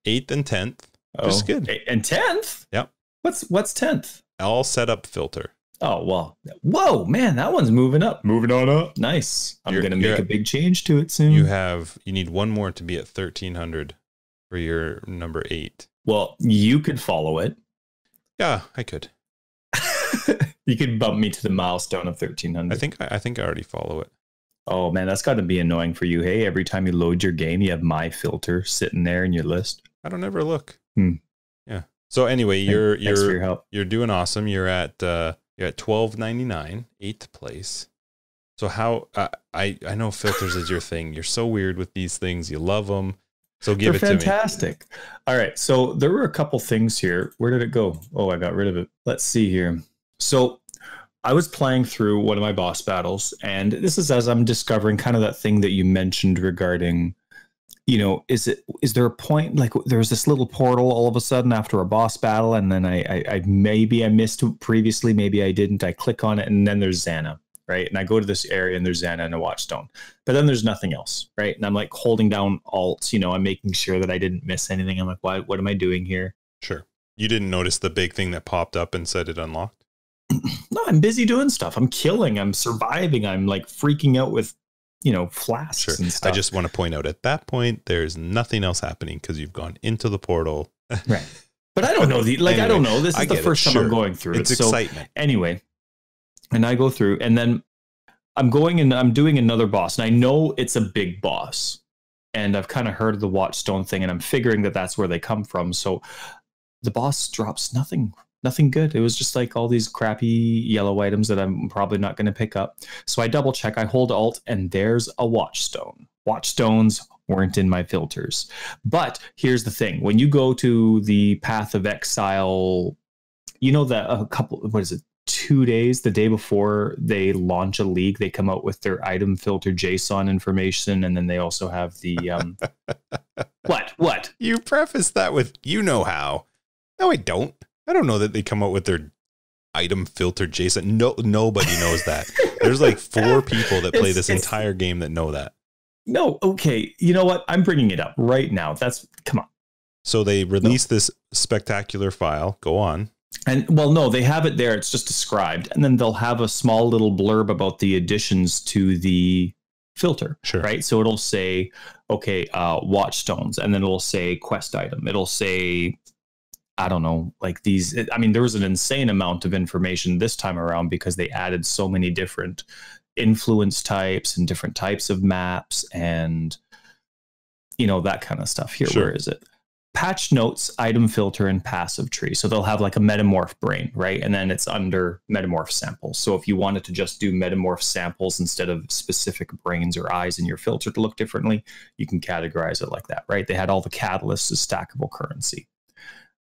[SPEAKER 1] 8th and 10th. Just good.
[SPEAKER 2] And 10th?
[SPEAKER 1] Yep.
[SPEAKER 2] What's 10th?
[SPEAKER 1] All set up filter.
[SPEAKER 2] Oh, well. Whoa, man, that one's moving up. Moving on up. Nice. I'm going to make a big change to it soon.
[SPEAKER 1] You need one more to be at 1300 for your number 8.
[SPEAKER 2] Well, you could follow it.
[SPEAKER 1] Yeah, I could.
[SPEAKER 2] You could bump me to the milestone of 1300.
[SPEAKER 1] I think I already follow it.
[SPEAKER 2] Oh man, that's got to be annoying for you. Hey, every time you load your game, you have my filter sitting there in your list.
[SPEAKER 1] I don't ever look. Yeah. So anyway,
[SPEAKER 2] thanks for your help.
[SPEAKER 1] You're doing awesome. You're at 1299, 8th place. So how I know filters is your thing. You're so weird with these things. You love them. So give it to me.
[SPEAKER 2] Fantastic. All right. So there were a couple things here. Where did it go? Oh, I got rid of it. Let's see here. So I was playing through one of my boss battles, and this is as I'm discovering kind of that thing that you mentioned regarding, is there a point, like there's this little portal all of a sudden after a boss battle, and then I missed it previously, maybe I didn't. I click on it, and then there's Xana, right? And I go to this area, and there's Xana and a Watchstone, but then there's nothing else, right? And I'm like holding down Alt, I'm making sure that I didn't miss anything. I'm like, what am I doing here?
[SPEAKER 1] Sure. You didn't notice the big thing that popped up and said it unlocked?
[SPEAKER 2] No, I'm busy doing stuff. I'm killing. I'm surviving. I'm like freaking out with, flasks and stuff.
[SPEAKER 1] I just want to point out at that point, there's nothing else happening because you've gone into the portal.
[SPEAKER 2] Right. But I don't know. Anyway, I don't know. This is the first time I'm going through it.
[SPEAKER 1] It's excitement.
[SPEAKER 2] Anyway, and I go through, and then I'm going and I'm doing another boss. And I know it's a big boss. And I've kind of heard of the Watchstone thing, and I'm figuring that that's where they come from. So the boss drops nothing good. It was just like all these crappy yellow items that I'm probably not going to pick up. So I double check, I hold Alt, and there's a Watchstone. Watchstones weren't in my filters. But here's the thing. When you go to the Path of Exile, that 2 days, the day before they launch a league, they come out with their item filter JSON information, and then they also have the What?
[SPEAKER 1] You preface that with how. No, I don't. I don't know that they come out with their item filter JSON. No, nobody knows that. There's like 4 people that play this entire game that know that.
[SPEAKER 2] No, okay. You know what? I'm bringing it up right now. Come on.
[SPEAKER 1] So they release this spectacular file. Go on.
[SPEAKER 2] And well, no, they have it there. It's just described. And then they'll have a small little blurb about the additions to the filter.
[SPEAKER 1] Sure.
[SPEAKER 2] Right. So it'll say, okay, Watchstones, and then it'll say quest item. It'll say I don't know, like these, I mean, there was an insane amount of information this time around because they added so many different influence types and different types of maps and, you know, that kind of stuff. Here,
[SPEAKER 1] Sure.
[SPEAKER 2] where is it? Patch notes, item filter, and passive tree. So they'll have like a metamorph brain, right? And then it's under metamorph samples. So if you wanted to just do metamorph samples instead of specific brains or eyes in your filter to look differently, you can categorize it like that, right? They had all the catalysts as stackable currency,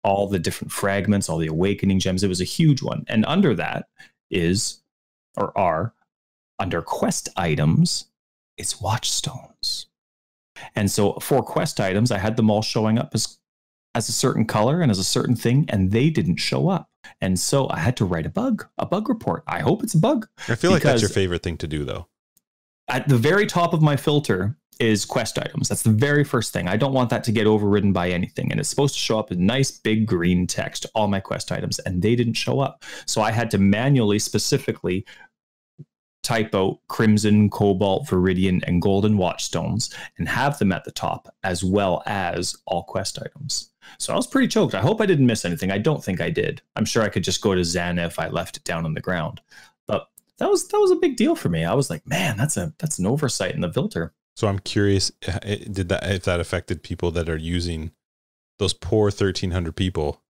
[SPEAKER 2] all the different fragments, all the awakening gems. It was a huge one. And under that is, or are, under quest items, it's watchstones. And so for quest items, I had them all showing up as a certain color and as a certain thing, and they didn't show up. And so I had to write a bug report. I hope it's a bug.
[SPEAKER 1] I feel like that's your favorite thing to do, though.
[SPEAKER 2] At the very top of my filter is quest items. That's the very first thing. I don't want that to get overridden by anything. And it's supposed to show up in nice big green text, all my quest items, and they didn't show up. So I had to manually, specifically type out crimson, cobalt, viridian, and golden watchstones and have them at the top, as well as all quest items. So I was pretty choked. I hope I didn't miss anything. I don't think I did. I'm sure I could just go to Xana if I left it down on the ground. But that was a big deal for me. I was like, man, that's an oversight in the filter.
[SPEAKER 1] So I'm curious, if that affected people that are using those poor 1,300 people.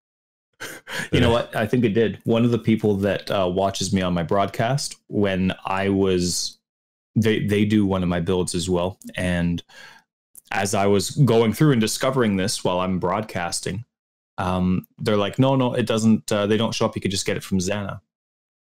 [SPEAKER 2] You know what? I think it did. One of the people that watches me on my broadcast, when I was, they do one of my builds as well. And as I was going through and discovering this while I'm broadcasting, they're like, no, it doesn't. They don't show up. You could just get it from Xana.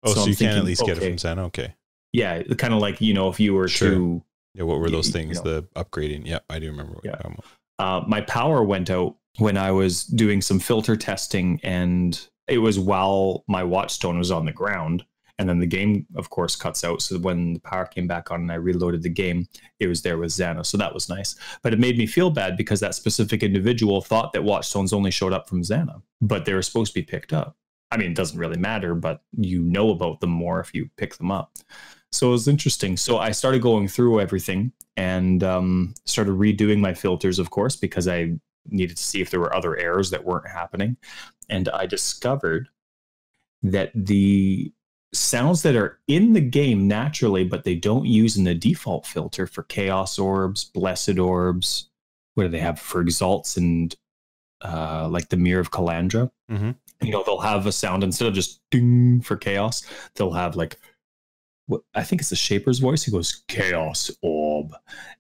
[SPEAKER 1] Oh, so you can at least get it from Xana. Okay.
[SPEAKER 2] Yeah. Kind of like, you know, if you were to.
[SPEAKER 1] Yeah. What were those things? You know, the upgrading. Yeah. I do remember what you're talking
[SPEAKER 2] about. My power went out when I was doing some filter testing, and it was while my Watchstone was on the ground. And then the game, of course, cuts out. So when the power came back on and I reloaded the game, it was there with Xana. So that was nice. But it made me feel bad because that specific individual thought that Watchstones only showed up from Xana, but they were supposed to be picked up. I mean, it doesn't really matter, but you know about them more if you pick them up. So it was interesting. So I started going through everything and started redoing my filters, of course, because I needed to see if there were other errors that weren't happening. And I discovered that the sounds that are in the game naturally, but they don't use in the default filter for chaos orbs, blessed orbs, what do they have for exalts and like the Mirror of Calandra?
[SPEAKER 1] Mm-hmm.
[SPEAKER 2] You know, they'll have a sound instead of just ding for chaos, they'll have like, I think it's the Shaper's voice. He goes, chaos orb.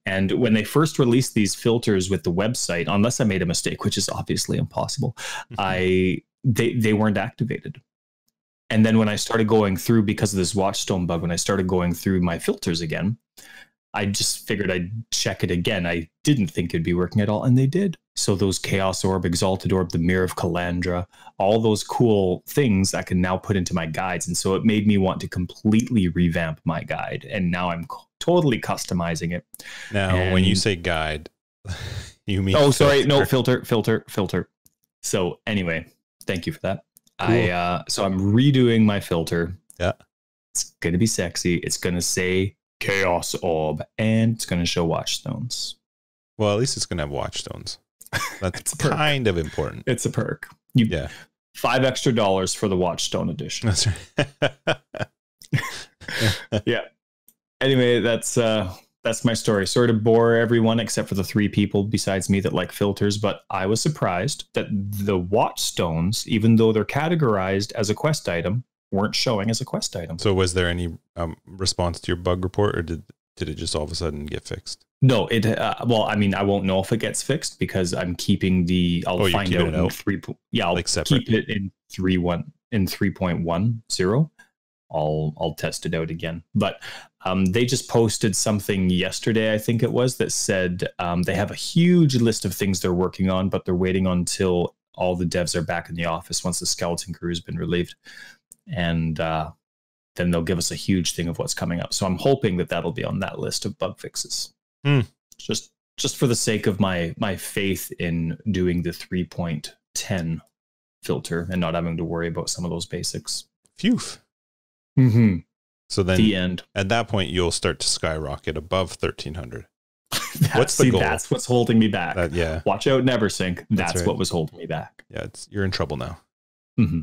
[SPEAKER 2] And when they first released these filters with the website, unless I made a mistake, which is obviously impossible, they weren't activated. And then when I started going through, because of this Watchstone bug, when I started going through my filters again, I just figured I'd check it again. I didn't think it'd be working at all, and they did. So those Chaos Orb, Exalted Orb, the Mirror of Calandra, all those cool things I can now put into my guides. And so it made me want to completely revamp my guide. And now I'm totally customizing it.
[SPEAKER 1] Now, when you say guide, you mean...
[SPEAKER 2] Oh, sorry. No, filter. So anyway, thank you for that. Cool. So I'm redoing my filter.
[SPEAKER 1] Yeah.
[SPEAKER 2] It's going to be sexy. It's going to say Chaos Orb, and it's going to show Watchstones.
[SPEAKER 1] Well, at least it's going to have Watchstones. That's kind of important.
[SPEAKER 2] It's a perk. $5 extra for the Watchstone edition.
[SPEAKER 1] That's right.
[SPEAKER 2] Yeah. Anyway, that's my story. Sort of bore everyone except for the 3 people besides me that like filters, but I was surprised that the Watchstones, even though they're categorized as a quest item, weren't showing as a quest item.
[SPEAKER 1] So was there any response to your bug report, or did it just all of a sudden get fixed?
[SPEAKER 2] No, it well, I mean, I won't know if it gets fixed because I'm keeping I'll find out in 3. Yeah, I'll like keep it in 3.10. I'll test it out again. But they just posted something yesterday, I think it was, that said they have a huge list of things they're working on, but they're waiting until all the devs are back in the office once the skeleton crew has been relieved. And then they'll give us a huge thing of what's coming up. So I'm hoping that that'll be on that list of bug fixes. Just for the sake of my faith in doing the 3.10 filter and not having to worry about some of those basics.
[SPEAKER 1] Phew.
[SPEAKER 2] Mm-hmm.
[SPEAKER 1] So then
[SPEAKER 2] the end.
[SPEAKER 1] At that point, you'll start to skyrocket above 1,300. What's the goal?
[SPEAKER 2] That's what's holding me back.
[SPEAKER 1] Yeah.
[SPEAKER 2] Watch out, Neversink. That's right. What was holding me back.
[SPEAKER 1] Yeah, you're in trouble now.
[SPEAKER 2] Mm-hmm.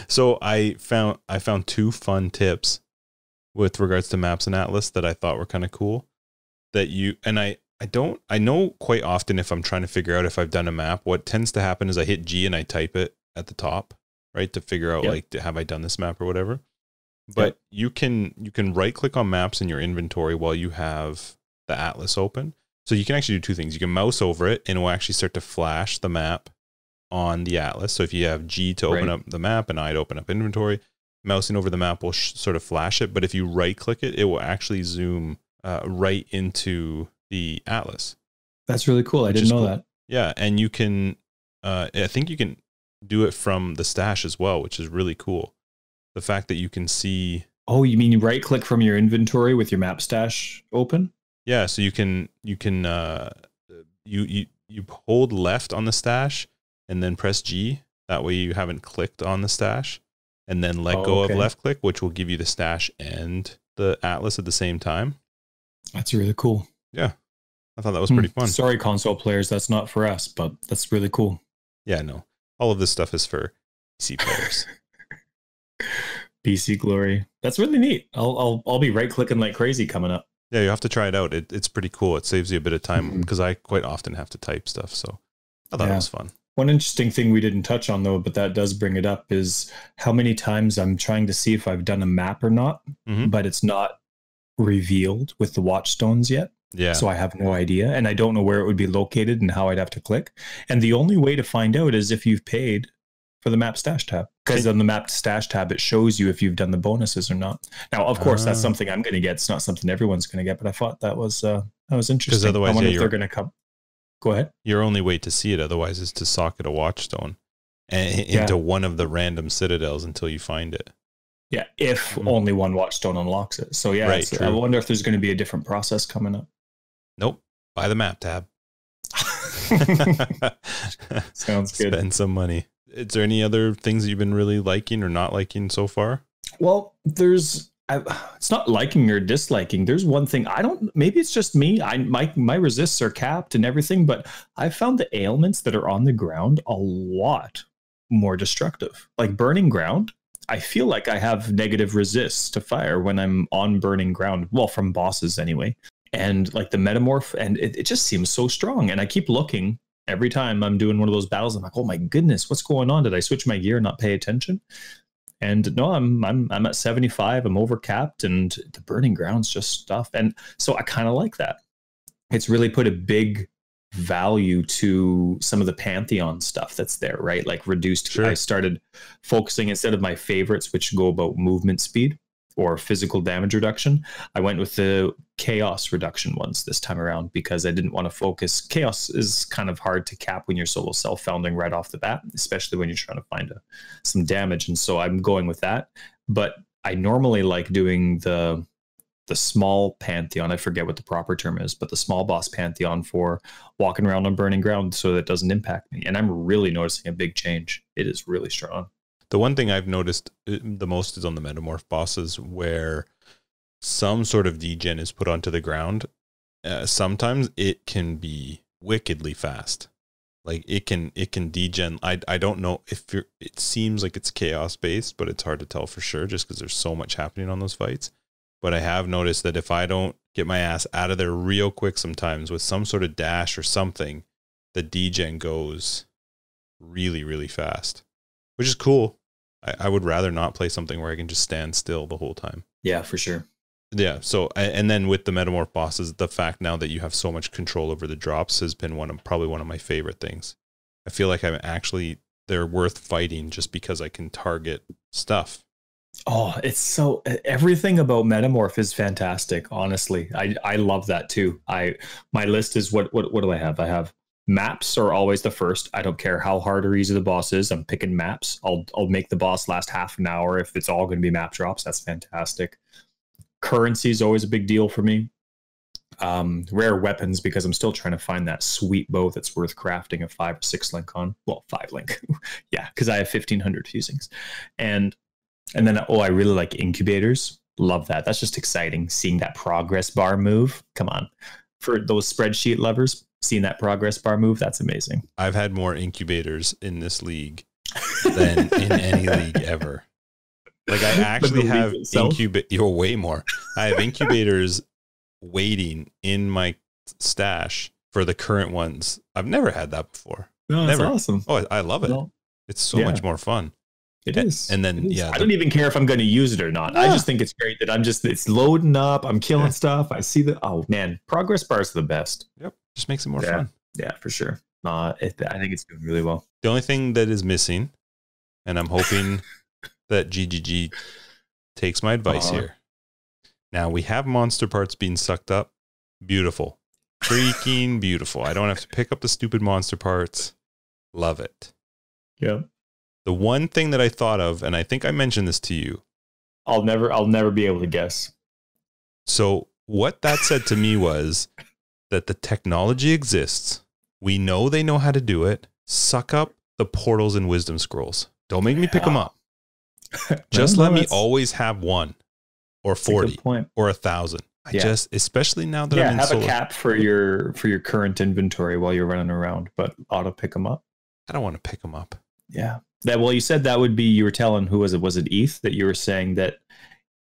[SPEAKER 1] So I found 2 fun tips with regards to maps and Atlas that I thought were kind of cool. That I know quite often if I'm trying to figure out if I've done a map, what tends to happen is I hit G and I type it at the top, right, to figure out like, have I done this map or whatever. But you can right click on maps in your inventory while you have the Atlas open. So you can actually do 2 things. You can mouse over it and it will actually start to flash the map on the Atlas. So if you have G to open up the map and I to open up inventory, mousing over the map will sort of flash it. But if you right click it, it will actually zoom right into the Atlas.
[SPEAKER 2] That's really cool. I didn't know that.
[SPEAKER 1] Yeah. And you can, I think you can do it from the stash as well, which is really cool. The fact that you can see.
[SPEAKER 2] Oh, you mean you right click from your inventory with your map stash open?
[SPEAKER 1] Yeah. So you hold left on the stash and then press G. That way you haven't clicked on the stash, and then let go of left click, which will give you the stash and the Atlas at the same time.
[SPEAKER 2] That's really cool.
[SPEAKER 1] Yeah. I thought that was pretty fun.
[SPEAKER 2] Sorry, console players. That's not for us, but that's really cool.
[SPEAKER 1] Yeah, no. All of this stuff is for PC players.
[SPEAKER 2] PC glory. That's really neat. I'll be right clicking like crazy coming up.
[SPEAKER 1] Yeah, you have to try it out. It's pretty cool. It saves you a bit of time because I quite often have to type stuff. So I thought it was fun.
[SPEAKER 2] One interesting thing we didn't touch on though, but that does bring it up, is how many times I'm trying to see if I've done a map or not, but it's not revealed with the Watchstones yet.
[SPEAKER 1] Yeah.
[SPEAKER 2] So I have no idea, and I don't know where it would be located and how I'd have to click. And the only way to find out is if you've paid for the map stash tab, because on the map stash tab, it shows you if you've done the bonuses or not. Now, of course, that's something I'm going to get. It's not something everyone's going to get, but I thought that was interesting.
[SPEAKER 1] Because otherwise,
[SPEAKER 2] I wonder if they're going to come. Go ahead.
[SPEAKER 1] Your only way to see it otherwise is to socket a Watchstone into one of the random citadels until you find it. Yeah,
[SPEAKER 2] if only one Watchstone unlocks it. So yeah, right, I wonder if there's going to be a different process coming up.
[SPEAKER 1] Nope. Buy the map tab.
[SPEAKER 2] Sounds good.
[SPEAKER 1] Spend some money. Is there any other things that you've been really liking or not liking so far?
[SPEAKER 2] Well, it's not liking or disliking. There's one thing maybe it's just me. My resists are capped and everything, but I found the ailments that are on the ground a lot more destructive. Like burning ground, I feel like I have negative resists to fire when I'm on burning ground. Well, from bosses anyway. And like the metamorph, and it just seems so strong. And I keep looking every time I'm doing one of those battles. I'm like, oh my goodness, what's going on? Did I switch my gear and not pay attention? And no, I'm at 75. I'm over capped, and the burning ground's just stuff. And so I kind of like that. It's really put a big value to some of the Pantheon stuff that's there, right? Like reduced. Sure. I started focusing, instead of my favorites, which go about movement speed or physical damage reduction, I went with the chaos reduction ones this time around, because I didn't want to focus. Chaos is kind of hard to cap when you're solo self-founding right off the bat, especially when you're trying to find some damage. And so I'm going with that. But I normally like doing the small Pantheon. I forget what the proper term is, but the small boss Pantheon for walking around on burning ground so that it doesn't impact me. And I'm really noticing a big change. It is really strong.
[SPEAKER 1] The one thing I've noticed the most is on the metamorph bosses, where some sort of degen is put onto the ground. Sometimes it can be wickedly fast. Like it can degen. I don't know if it seems like it's chaos based, but it's hard to tell for sure just because there's so much happening on those fights. But I have noticed that if I don't get my ass out of there real quick sometimes with some sort of dash or something, the degen goes really, really fast, which is cool. I would rather not play something where I can just stand still the whole time.
[SPEAKER 2] Yeah, for sure.
[SPEAKER 1] Yeah. So, and then with the metamorph bosses, the fact now that you have so much control over the drops has been probably one of my favorite things. I feel like they're worth fighting just because I can target stuff.
[SPEAKER 2] Oh, everything about metamorph is fantastic. Honestly, I love that too. My list is what do I have? I have maps are always the first. I don't care how hard or easy the boss is. I'm picking maps. I'll make the boss last half an hour if it's all going to be map drops. That's fantastic. Currency is always a big deal for me. Rare weapons, because I'm still trying to find that sweet bow that's worth crafting a 5 or 6 link on. Well, 5 link. Yeah, because I have 1,500 fusings. And then, I really like incubators. Love that. That's just exciting. Seeing that progress bar move. Come on. For those spreadsheet lovers, seen that progress bar move. That's amazing.
[SPEAKER 1] I've had more incubators in this league than in any league ever. Like I actually have way more. I have incubators waiting in my stash for the current ones. I've never had that before.
[SPEAKER 2] No, that's awesome.
[SPEAKER 1] Oh, I love it. Well, it's so much more fun.
[SPEAKER 2] It is.
[SPEAKER 1] And then,
[SPEAKER 2] I don't even care if I'm going to use it or not. Yeah. I just think it's great that it's loading up. I'm killing stuff. I see oh man, progress bars are the best.
[SPEAKER 1] Yep. Just makes it more fun.
[SPEAKER 2] Yeah, for sure. I think it's doing really well.
[SPEAKER 1] The only thing that is missing, and I'm hoping that GGG takes my advice here. Now we have monster parts being sucked up. Beautiful. Freaking beautiful. I don't have to pick up the stupid monster parts. Love it.
[SPEAKER 2] Yeah.
[SPEAKER 1] The one thing that I thought of, and I think I mentioned this to you.
[SPEAKER 2] I'll never be able to guess.
[SPEAKER 1] So what that said to me was that the technology exists. We know they know how to do it. Suck up the portals and wisdom scrolls. Don't make me pick them up. Just let me always have one or 40 or 1,000. Especially now that I'm in
[SPEAKER 2] have
[SPEAKER 1] solo.
[SPEAKER 2] A cap for your current inventory while you're running around, but auto pick them up.
[SPEAKER 1] I don't want to pick them up.
[SPEAKER 2] Yeah. You said that would be, you were telling, who was it? Was it ETH that you were saying that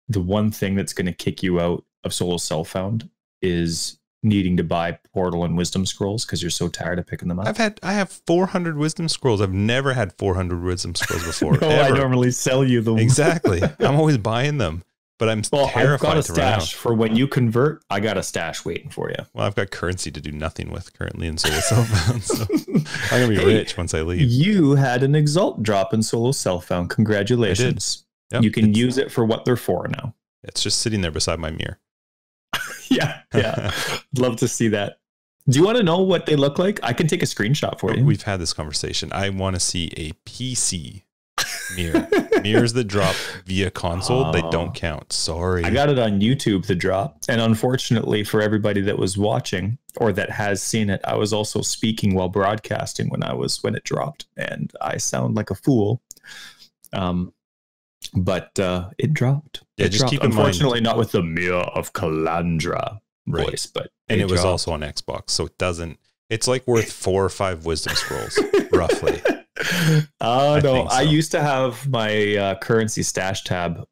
[SPEAKER 2] the one thing that's going to kick you out of solo self-found is needing to buy portal and wisdom scrolls because you're so tired of picking them up?
[SPEAKER 1] I have 400 wisdom scrolls. I've never had 400 wisdom scrolls before.
[SPEAKER 2] No, I normally sell you them.
[SPEAKER 1] Exactly. I'm always buying them, but I'm terrified
[SPEAKER 2] I've got a
[SPEAKER 1] to run out.
[SPEAKER 2] stash for when you convert. I got a stash waiting for you.
[SPEAKER 1] Well, I've got currency to do nothing with currently in solo self-found, so I'm gonna be rich once I leave.
[SPEAKER 2] You had an Exalt drop in solo self-found. Congratulations.
[SPEAKER 1] Yep,
[SPEAKER 2] you can use it for what they're for now.
[SPEAKER 1] It's just sitting there beside my mirror.
[SPEAKER 2] Yeah. Love to see that. Do you want to know what they look like? I can take a screenshot for you.
[SPEAKER 1] We've had this conversation. I want to see a PC mirror. Mirrors that drop via console, they don't count. Sorry.
[SPEAKER 2] I got it on YouTube, the drop. And unfortunately for everybody that was watching or that has seen it, I was also speaking while broadcasting when it dropped. And I sound like a fool. But it dropped.
[SPEAKER 1] Yeah,
[SPEAKER 2] it
[SPEAKER 1] just
[SPEAKER 2] dropped.
[SPEAKER 1] keep in
[SPEAKER 2] Unfortunately,
[SPEAKER 1] mind,
[SPEAKER 2] not with the Mirror of Calandra voice, but
[SPEAKER 1] it was also on Xbox, so it's like worth 4 or 5 wisdom scrolls, roughly.
[SPEAKER 2] I used to have my currency stash tab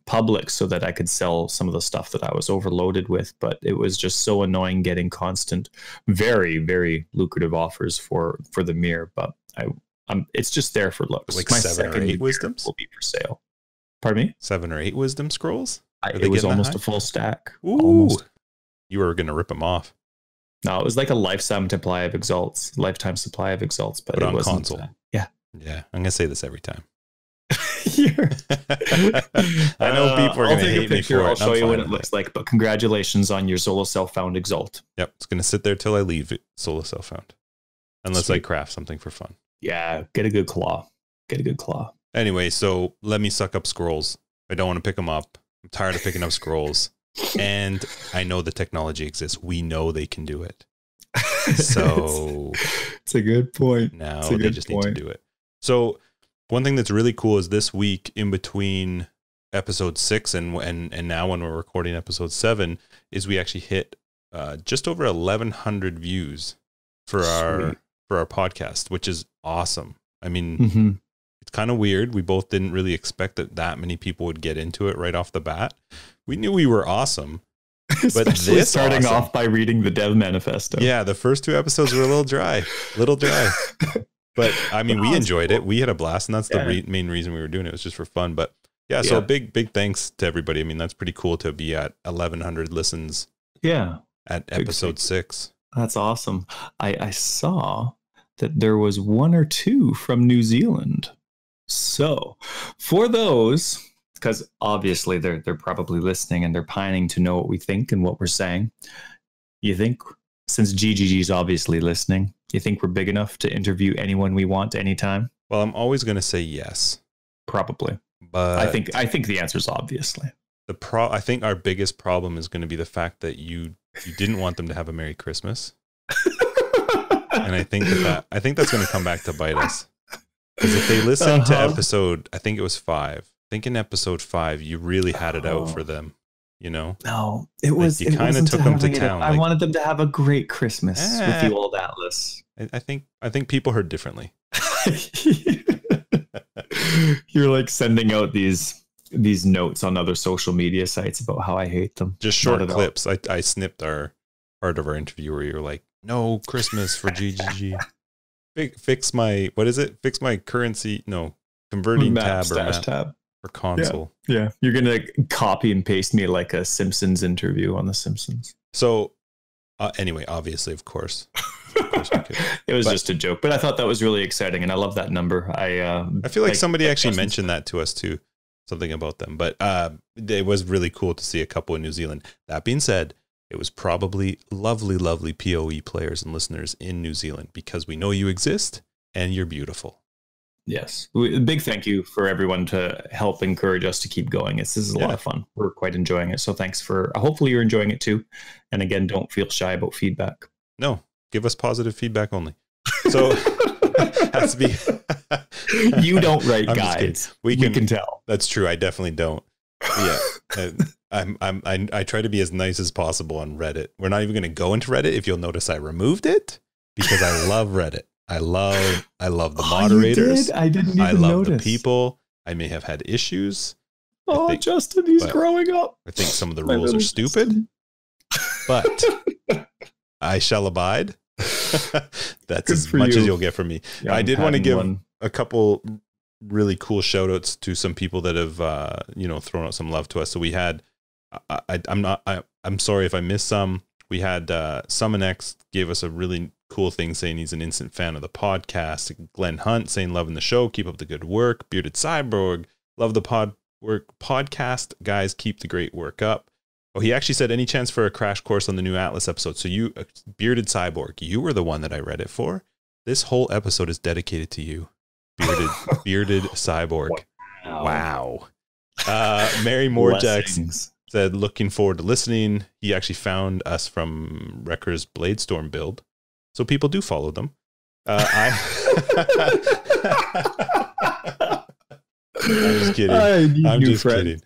[SPEAKER 2] public so that I could sell some of the stuff that I was overloaded with, but it was just so annoying getting constant, very, very lucrative offers for the mirror. But it's just there for looks.
[SPEAKER 1] Like my 7 or 8 wisdoms
[SPEAKER 2] will be for sale. Pardon me?
[SPEAKER 1] 7 or 8 wisdom scrolls?
[SPEAKER 2] It was almost a full stack.
[SPEAKER 1] Ooh.
[SPEAKER 2] Almost.
[SPEAKER 1] You were going to rip them off.
[SPEAKER 2] No, it was like a lifetime supply of Exalts, but it wasn't
[SPEAKER 1] console.
[SPEAKER 2] Yeah.
[SPEAKER 1] I'm going to say this every time.
[SPEAKER 2] I
[SPEAKER 1] know people are going to hate me for it.
[SPEAKER 2] I'll show you what it looks like, but congratulations on your solo self-found Exalt.
[SPEAKER 1] Yep. It's going to sit there till I leave solo self-found. Unless I craft something for fun.
[SPEAKER 2] Yeah. Get a good claw.
[SPEAKER 1] Anyway, so let me suck up scrolls. I don't want to pick them up. I'm tired of picking up scrolls. And I know the technology exists. We know they can do it. So
[SPEAKER 2] it's a good point.
[SPEAKER 1] Now they just need to do it. So one thing that's really cool is this week in between episode 6 and now when we're recording episode 7 is we actually hit just over 1,100 views for our podcast, which is awesome. I mean, It's kind of weird. We both didn't really expect that many people would get into it right off the bat. We knew we were awesome. But
[SPEAKER 2] starting off by reading the dev manifesto.
[SPEAKER 1] Yeah, the first 2 episodes were a little dry. But I mean, we enjoyed it. We had a blast, and that's the main reason we were doing it. It was just for fun. But yeah, so a big thanks to everybody. I mean, that's pretty cool to be at 1,100 listens.
[SPEAKER 2] Yeah.
[SPEAKER 1] At episode 6.
[SPEAKER 2] That's awesome. I saw that there was 1 or 2 from New Zealand. So for those, because obviously they're probably listening and they're pining to know what we think and what we're saying. You think, since GGG is obviously listening, you think we're big enough to interview anyone we want anytime?
[SPEAKER 1] Well, I'm always going to say yes.
[SPEAKER 2] Probably.
[SPEAKER 1] But
[SPEAKER 2] I think the answer is obviously.
[SPEAKER 1] I think our biggest problem is going to be the fact that you didn't want them to have a Merry Christmas. And I think that's going to come back to bite us. Because if they listen to episode, I think it was 5. I think in episode 5, you really had it out for them. you know?
[SPEAKER 2] No, it
[SPEAKER 1] Like,
[SPEAKER 2] was.
[SPEAKER 1] you
[SPEAKER 2] It
[SPEAKER 1] kind of
[SPEAKER 2] wasn't
[SPEAKER 1] took them to
[SPEAKER 2] having it.
[SPEAKER 1] town.
[SPEAKER 2] I
[SPEAKER 1] Like,
[SPEAKER 2] wanted them to have a great Christmas with
[SPEAKER 1] eh,
[SPEAKER 2] the old Atlas.
[SPEAKER 1] I think people heard differently.
[SPEAKER 2] You're like sending out these notes on other social media sites about how I hate them.
[SPEAKER 1] Just
[SPEAKER 2] Not
[SPEAKER 1] short
[SPEAKER 2] at all.
[SPEAKER 1] clips. I snipped our part of our interview where you're like, no Christmas for GGG. Fix my, what is it? Fix my currency. No, converting tab or map
[SPEAKER 2] tab
[SPEAKER 1] for console.
[SPEAKER 2] Yeah, you're gonna copy and paste me like a Simpsons interview on The Simpsons.
[SPEAKER 1] So anyway, obviously, of course we could.
[SPEAKER 2] It was just a joke, but I thought that was really exciting, and I love that number.
[SPEAKER 1] I feel like somebody actually mentioned that to us too, something about them. But it was really cool to see a couple in New Zealand. That being said, it was probably lovely, lovely POE players and listeners in New Zealand, because we know you exist and you're beautiful.
[SPEAKER 2] Yes. Big thank you for everyone to help encourage us to keep going. This is a lot of fun. We're quite enjoying it. So thanks for, hopefully you're enjoying it too. And again, don't feel shy about feedback.
[SPEAKER 1] No, give us positive feedback only. So has to be.
[SPEAKER 2] You don't write guides. We can tell.
[SPEAKER 1] That's true. I definitely don't. Yeah. I try to be as nice as possible on Reddit. We're not even going to go into Reddit. If you'll notice, I removed it because I love Reddit. I love the moderators.
[SPEAKER 2] I didn't even
[SPEAKER 1] I love
[SPEAKER 2] notice.
[SPEAKER 1] the people. I may have had issues.
[SPEAKER 2] Oh, Justin, he's growing up.
[SPEAKER 1] I think some of the rules are stupid, but I shall abide. That's as much as you'll get from me. Yeah, I did want to give a couple really cool shout outs to some people that have thrown out some love to us. So we had I'm sorry if I missed some. We had Summon X gave us a really cool thing saying he's an instant fan of the podcast. Glenn Hunt saying loving the show, keep up the good work. Bearded Cyborg, love the podcast, guys, keep the great work up. Oh, he actually said any chance for a crash course on the new Atlas episode. So you, Bearded Cyborg, you were the one that I read it for. This whole episode is dedicated to you, Bearded Cyborg. Wow. Mary Morjax said, looking forward to listening. He actually found us from Wrecker's Bladestorm build. So people do follow them. I'm just kidding. I'm just kidding.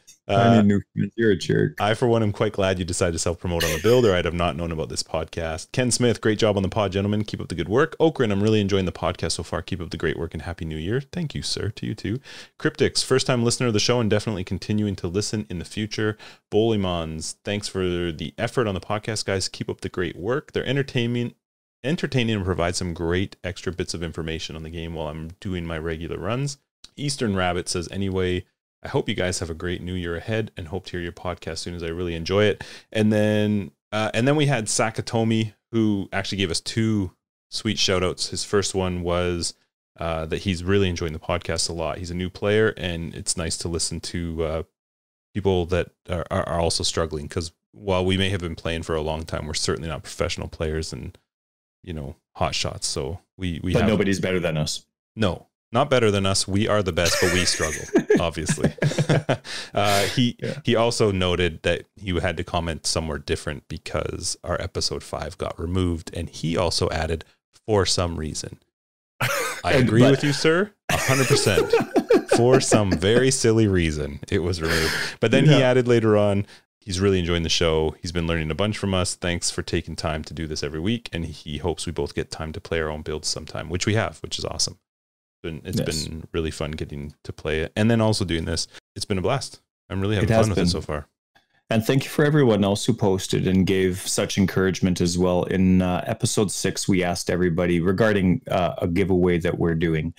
[SPEAKER 2] You're a jerk.
[SPEAKER 1] I, for one, am quite glad you decided to self-promote on the build, or I'd have not known about this podcast. Ken Smith, great job on the pod, gentlemen. Keep up the good work. Okran, I'm really enjoying the podcast so far. Keep up the great work and Happy New Year. Thank you, sir. To you too. Cryptics, first-time listener of the show and definitely continuing to listen in the future. Bowlymons, thanks for the effort on the podcast, guys. Keep up the great work. They're entertaining and provide some great extra bits of information on the game while I'm doing my regular runs. Eastern Rabbit says, anyway, I hope you guys have a great new year ahead and hope to hear your podcast soon as I really enjoy it. And then we had Sakatomi, who actually gave us two sweet shout outs. His first one was that he's really enjoying the podcast a lot. He's a new player and it's nice to listen to people that are also struggling, because while we may have been playing for a long time, we're certainly not professional players and, hot shots. So but
[SPEAKER 2] nobody's better than us.
[SPEAKER 1] No, not better than us. We are the best, but we struggle, obviously. He also noted that he had to comment somewhere different because our episode 5 got removed, and he also added, for some reason. I agree with you, sir, 100%. For some very silly reason, it was removed. But then he added later on, he's really enjoying the show. He's been learning a bunch from us. Thanks for taking time to do this every week. And he hopes we both get time to play our own builds sometime, which we have, which is awesome. It's been really fun getting to play it. And then also doing this. It's been a blast. I'm really having fun with it so far.
[SPEAKER 2] And thank you for everyone else who posted and gave such encouragement as well. In episode 6, we asked everybody regarding a giveaway that we're doing.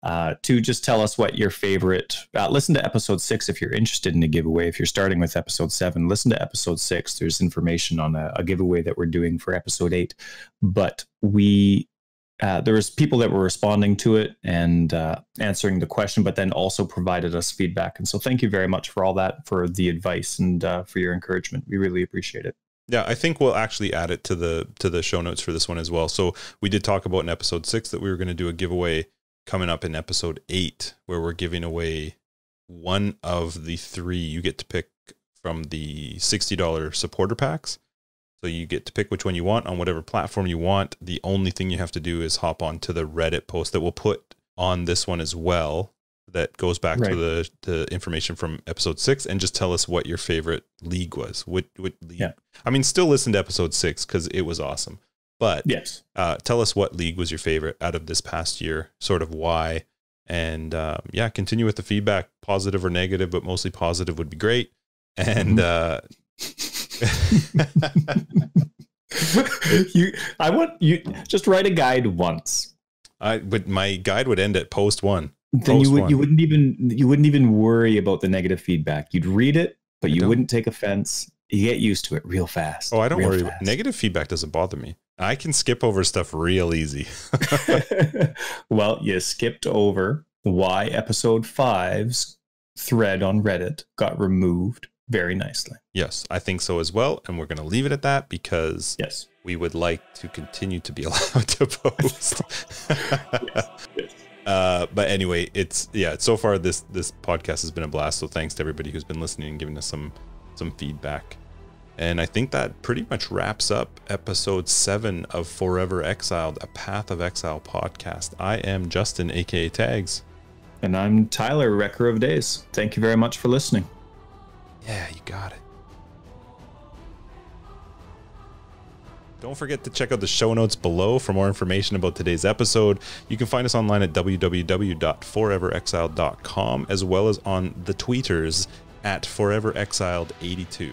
[SPEAKER 2] To just tell us what your favorite, listen to episode 6 if you're interested in a giveaway. If you're starting with episode 7, listen to episode 6. There's information on a giveaway that we're doing for episode 8. But there was people that were responding to it and answering the question, but then also provided us feedback. And so thank you very much for all that, for the advice and for your encouragement. We really appreciate it.
[SPEAKER 1] Yeah, I think we'll actually add it to the show notes for this one as well. So we did talk about in episode 6 that we were going to do a giveaway coming up in episode 8, where we're giving away one of the 3 you get to pick from the $60 supporter packs. So you get to pick which one you want on whatever platform you want. The only thing you have to do is hop on to the Reddit post that we'll put on this one as well. that goes back
[SPEAKER 2] Right.
[SPEAKER 1] to the information from episode 6 and just tell us what your favorite league was. What league?
[SPEAKER 2] Yeah.
[SPEAKER 1] I mean, still listen to episode 6 because it was awesome. But
[SPEAKER 2] Yes.
[SPEAKER 1] tell us what league was your favorite out of this past year, sort of why. And yeah, continue with the feedback, positive or negative, but mostly positive would be great. And
[SPEAKER 2] I want you just write a guide once.
[SPEAKER 1] but my guide would end at post 1.
[SPEAKER 2] Then you wouldn't even worry about the negative feedback. You'd read it, but you wouldn't take offense. You get used to it real fast.
[SPEAKER 1] Oh, I don't worry. Negative feedback doesn't bother me. I can skip over stuff real easy.
[SPEAKER 2] Well, you skipped over why episode 5's thread on Reddit got removed very nicely.
[SPEAKER 1] Yes, I think so as well. And we're going to leave it at that because
[SPEAKER 2] yes,
[SPEAKER 1] we would like to continue to be allowed to post.
[SPEAKER 2] yes.
[SPEAKER 1] But anyway, so far this podcast has been a blast. So thanks to everybody who's been listening and giving us some feedback. And I think that pretty much wraps up episode 7 of Forever Exiled, a Path of Exile podcast. I am Justin, aka Tags.
[SPEAKER 2] And I'm Tyler, Wrecker of Days. Thank you very much for listening.
[SPEAKER 1] Yeah, you got it. Don't forget to check out the show notes below for more information about today's episode. You can find us online at www.foreverexiled.com, as well as on the tweeters at foreverexiled82.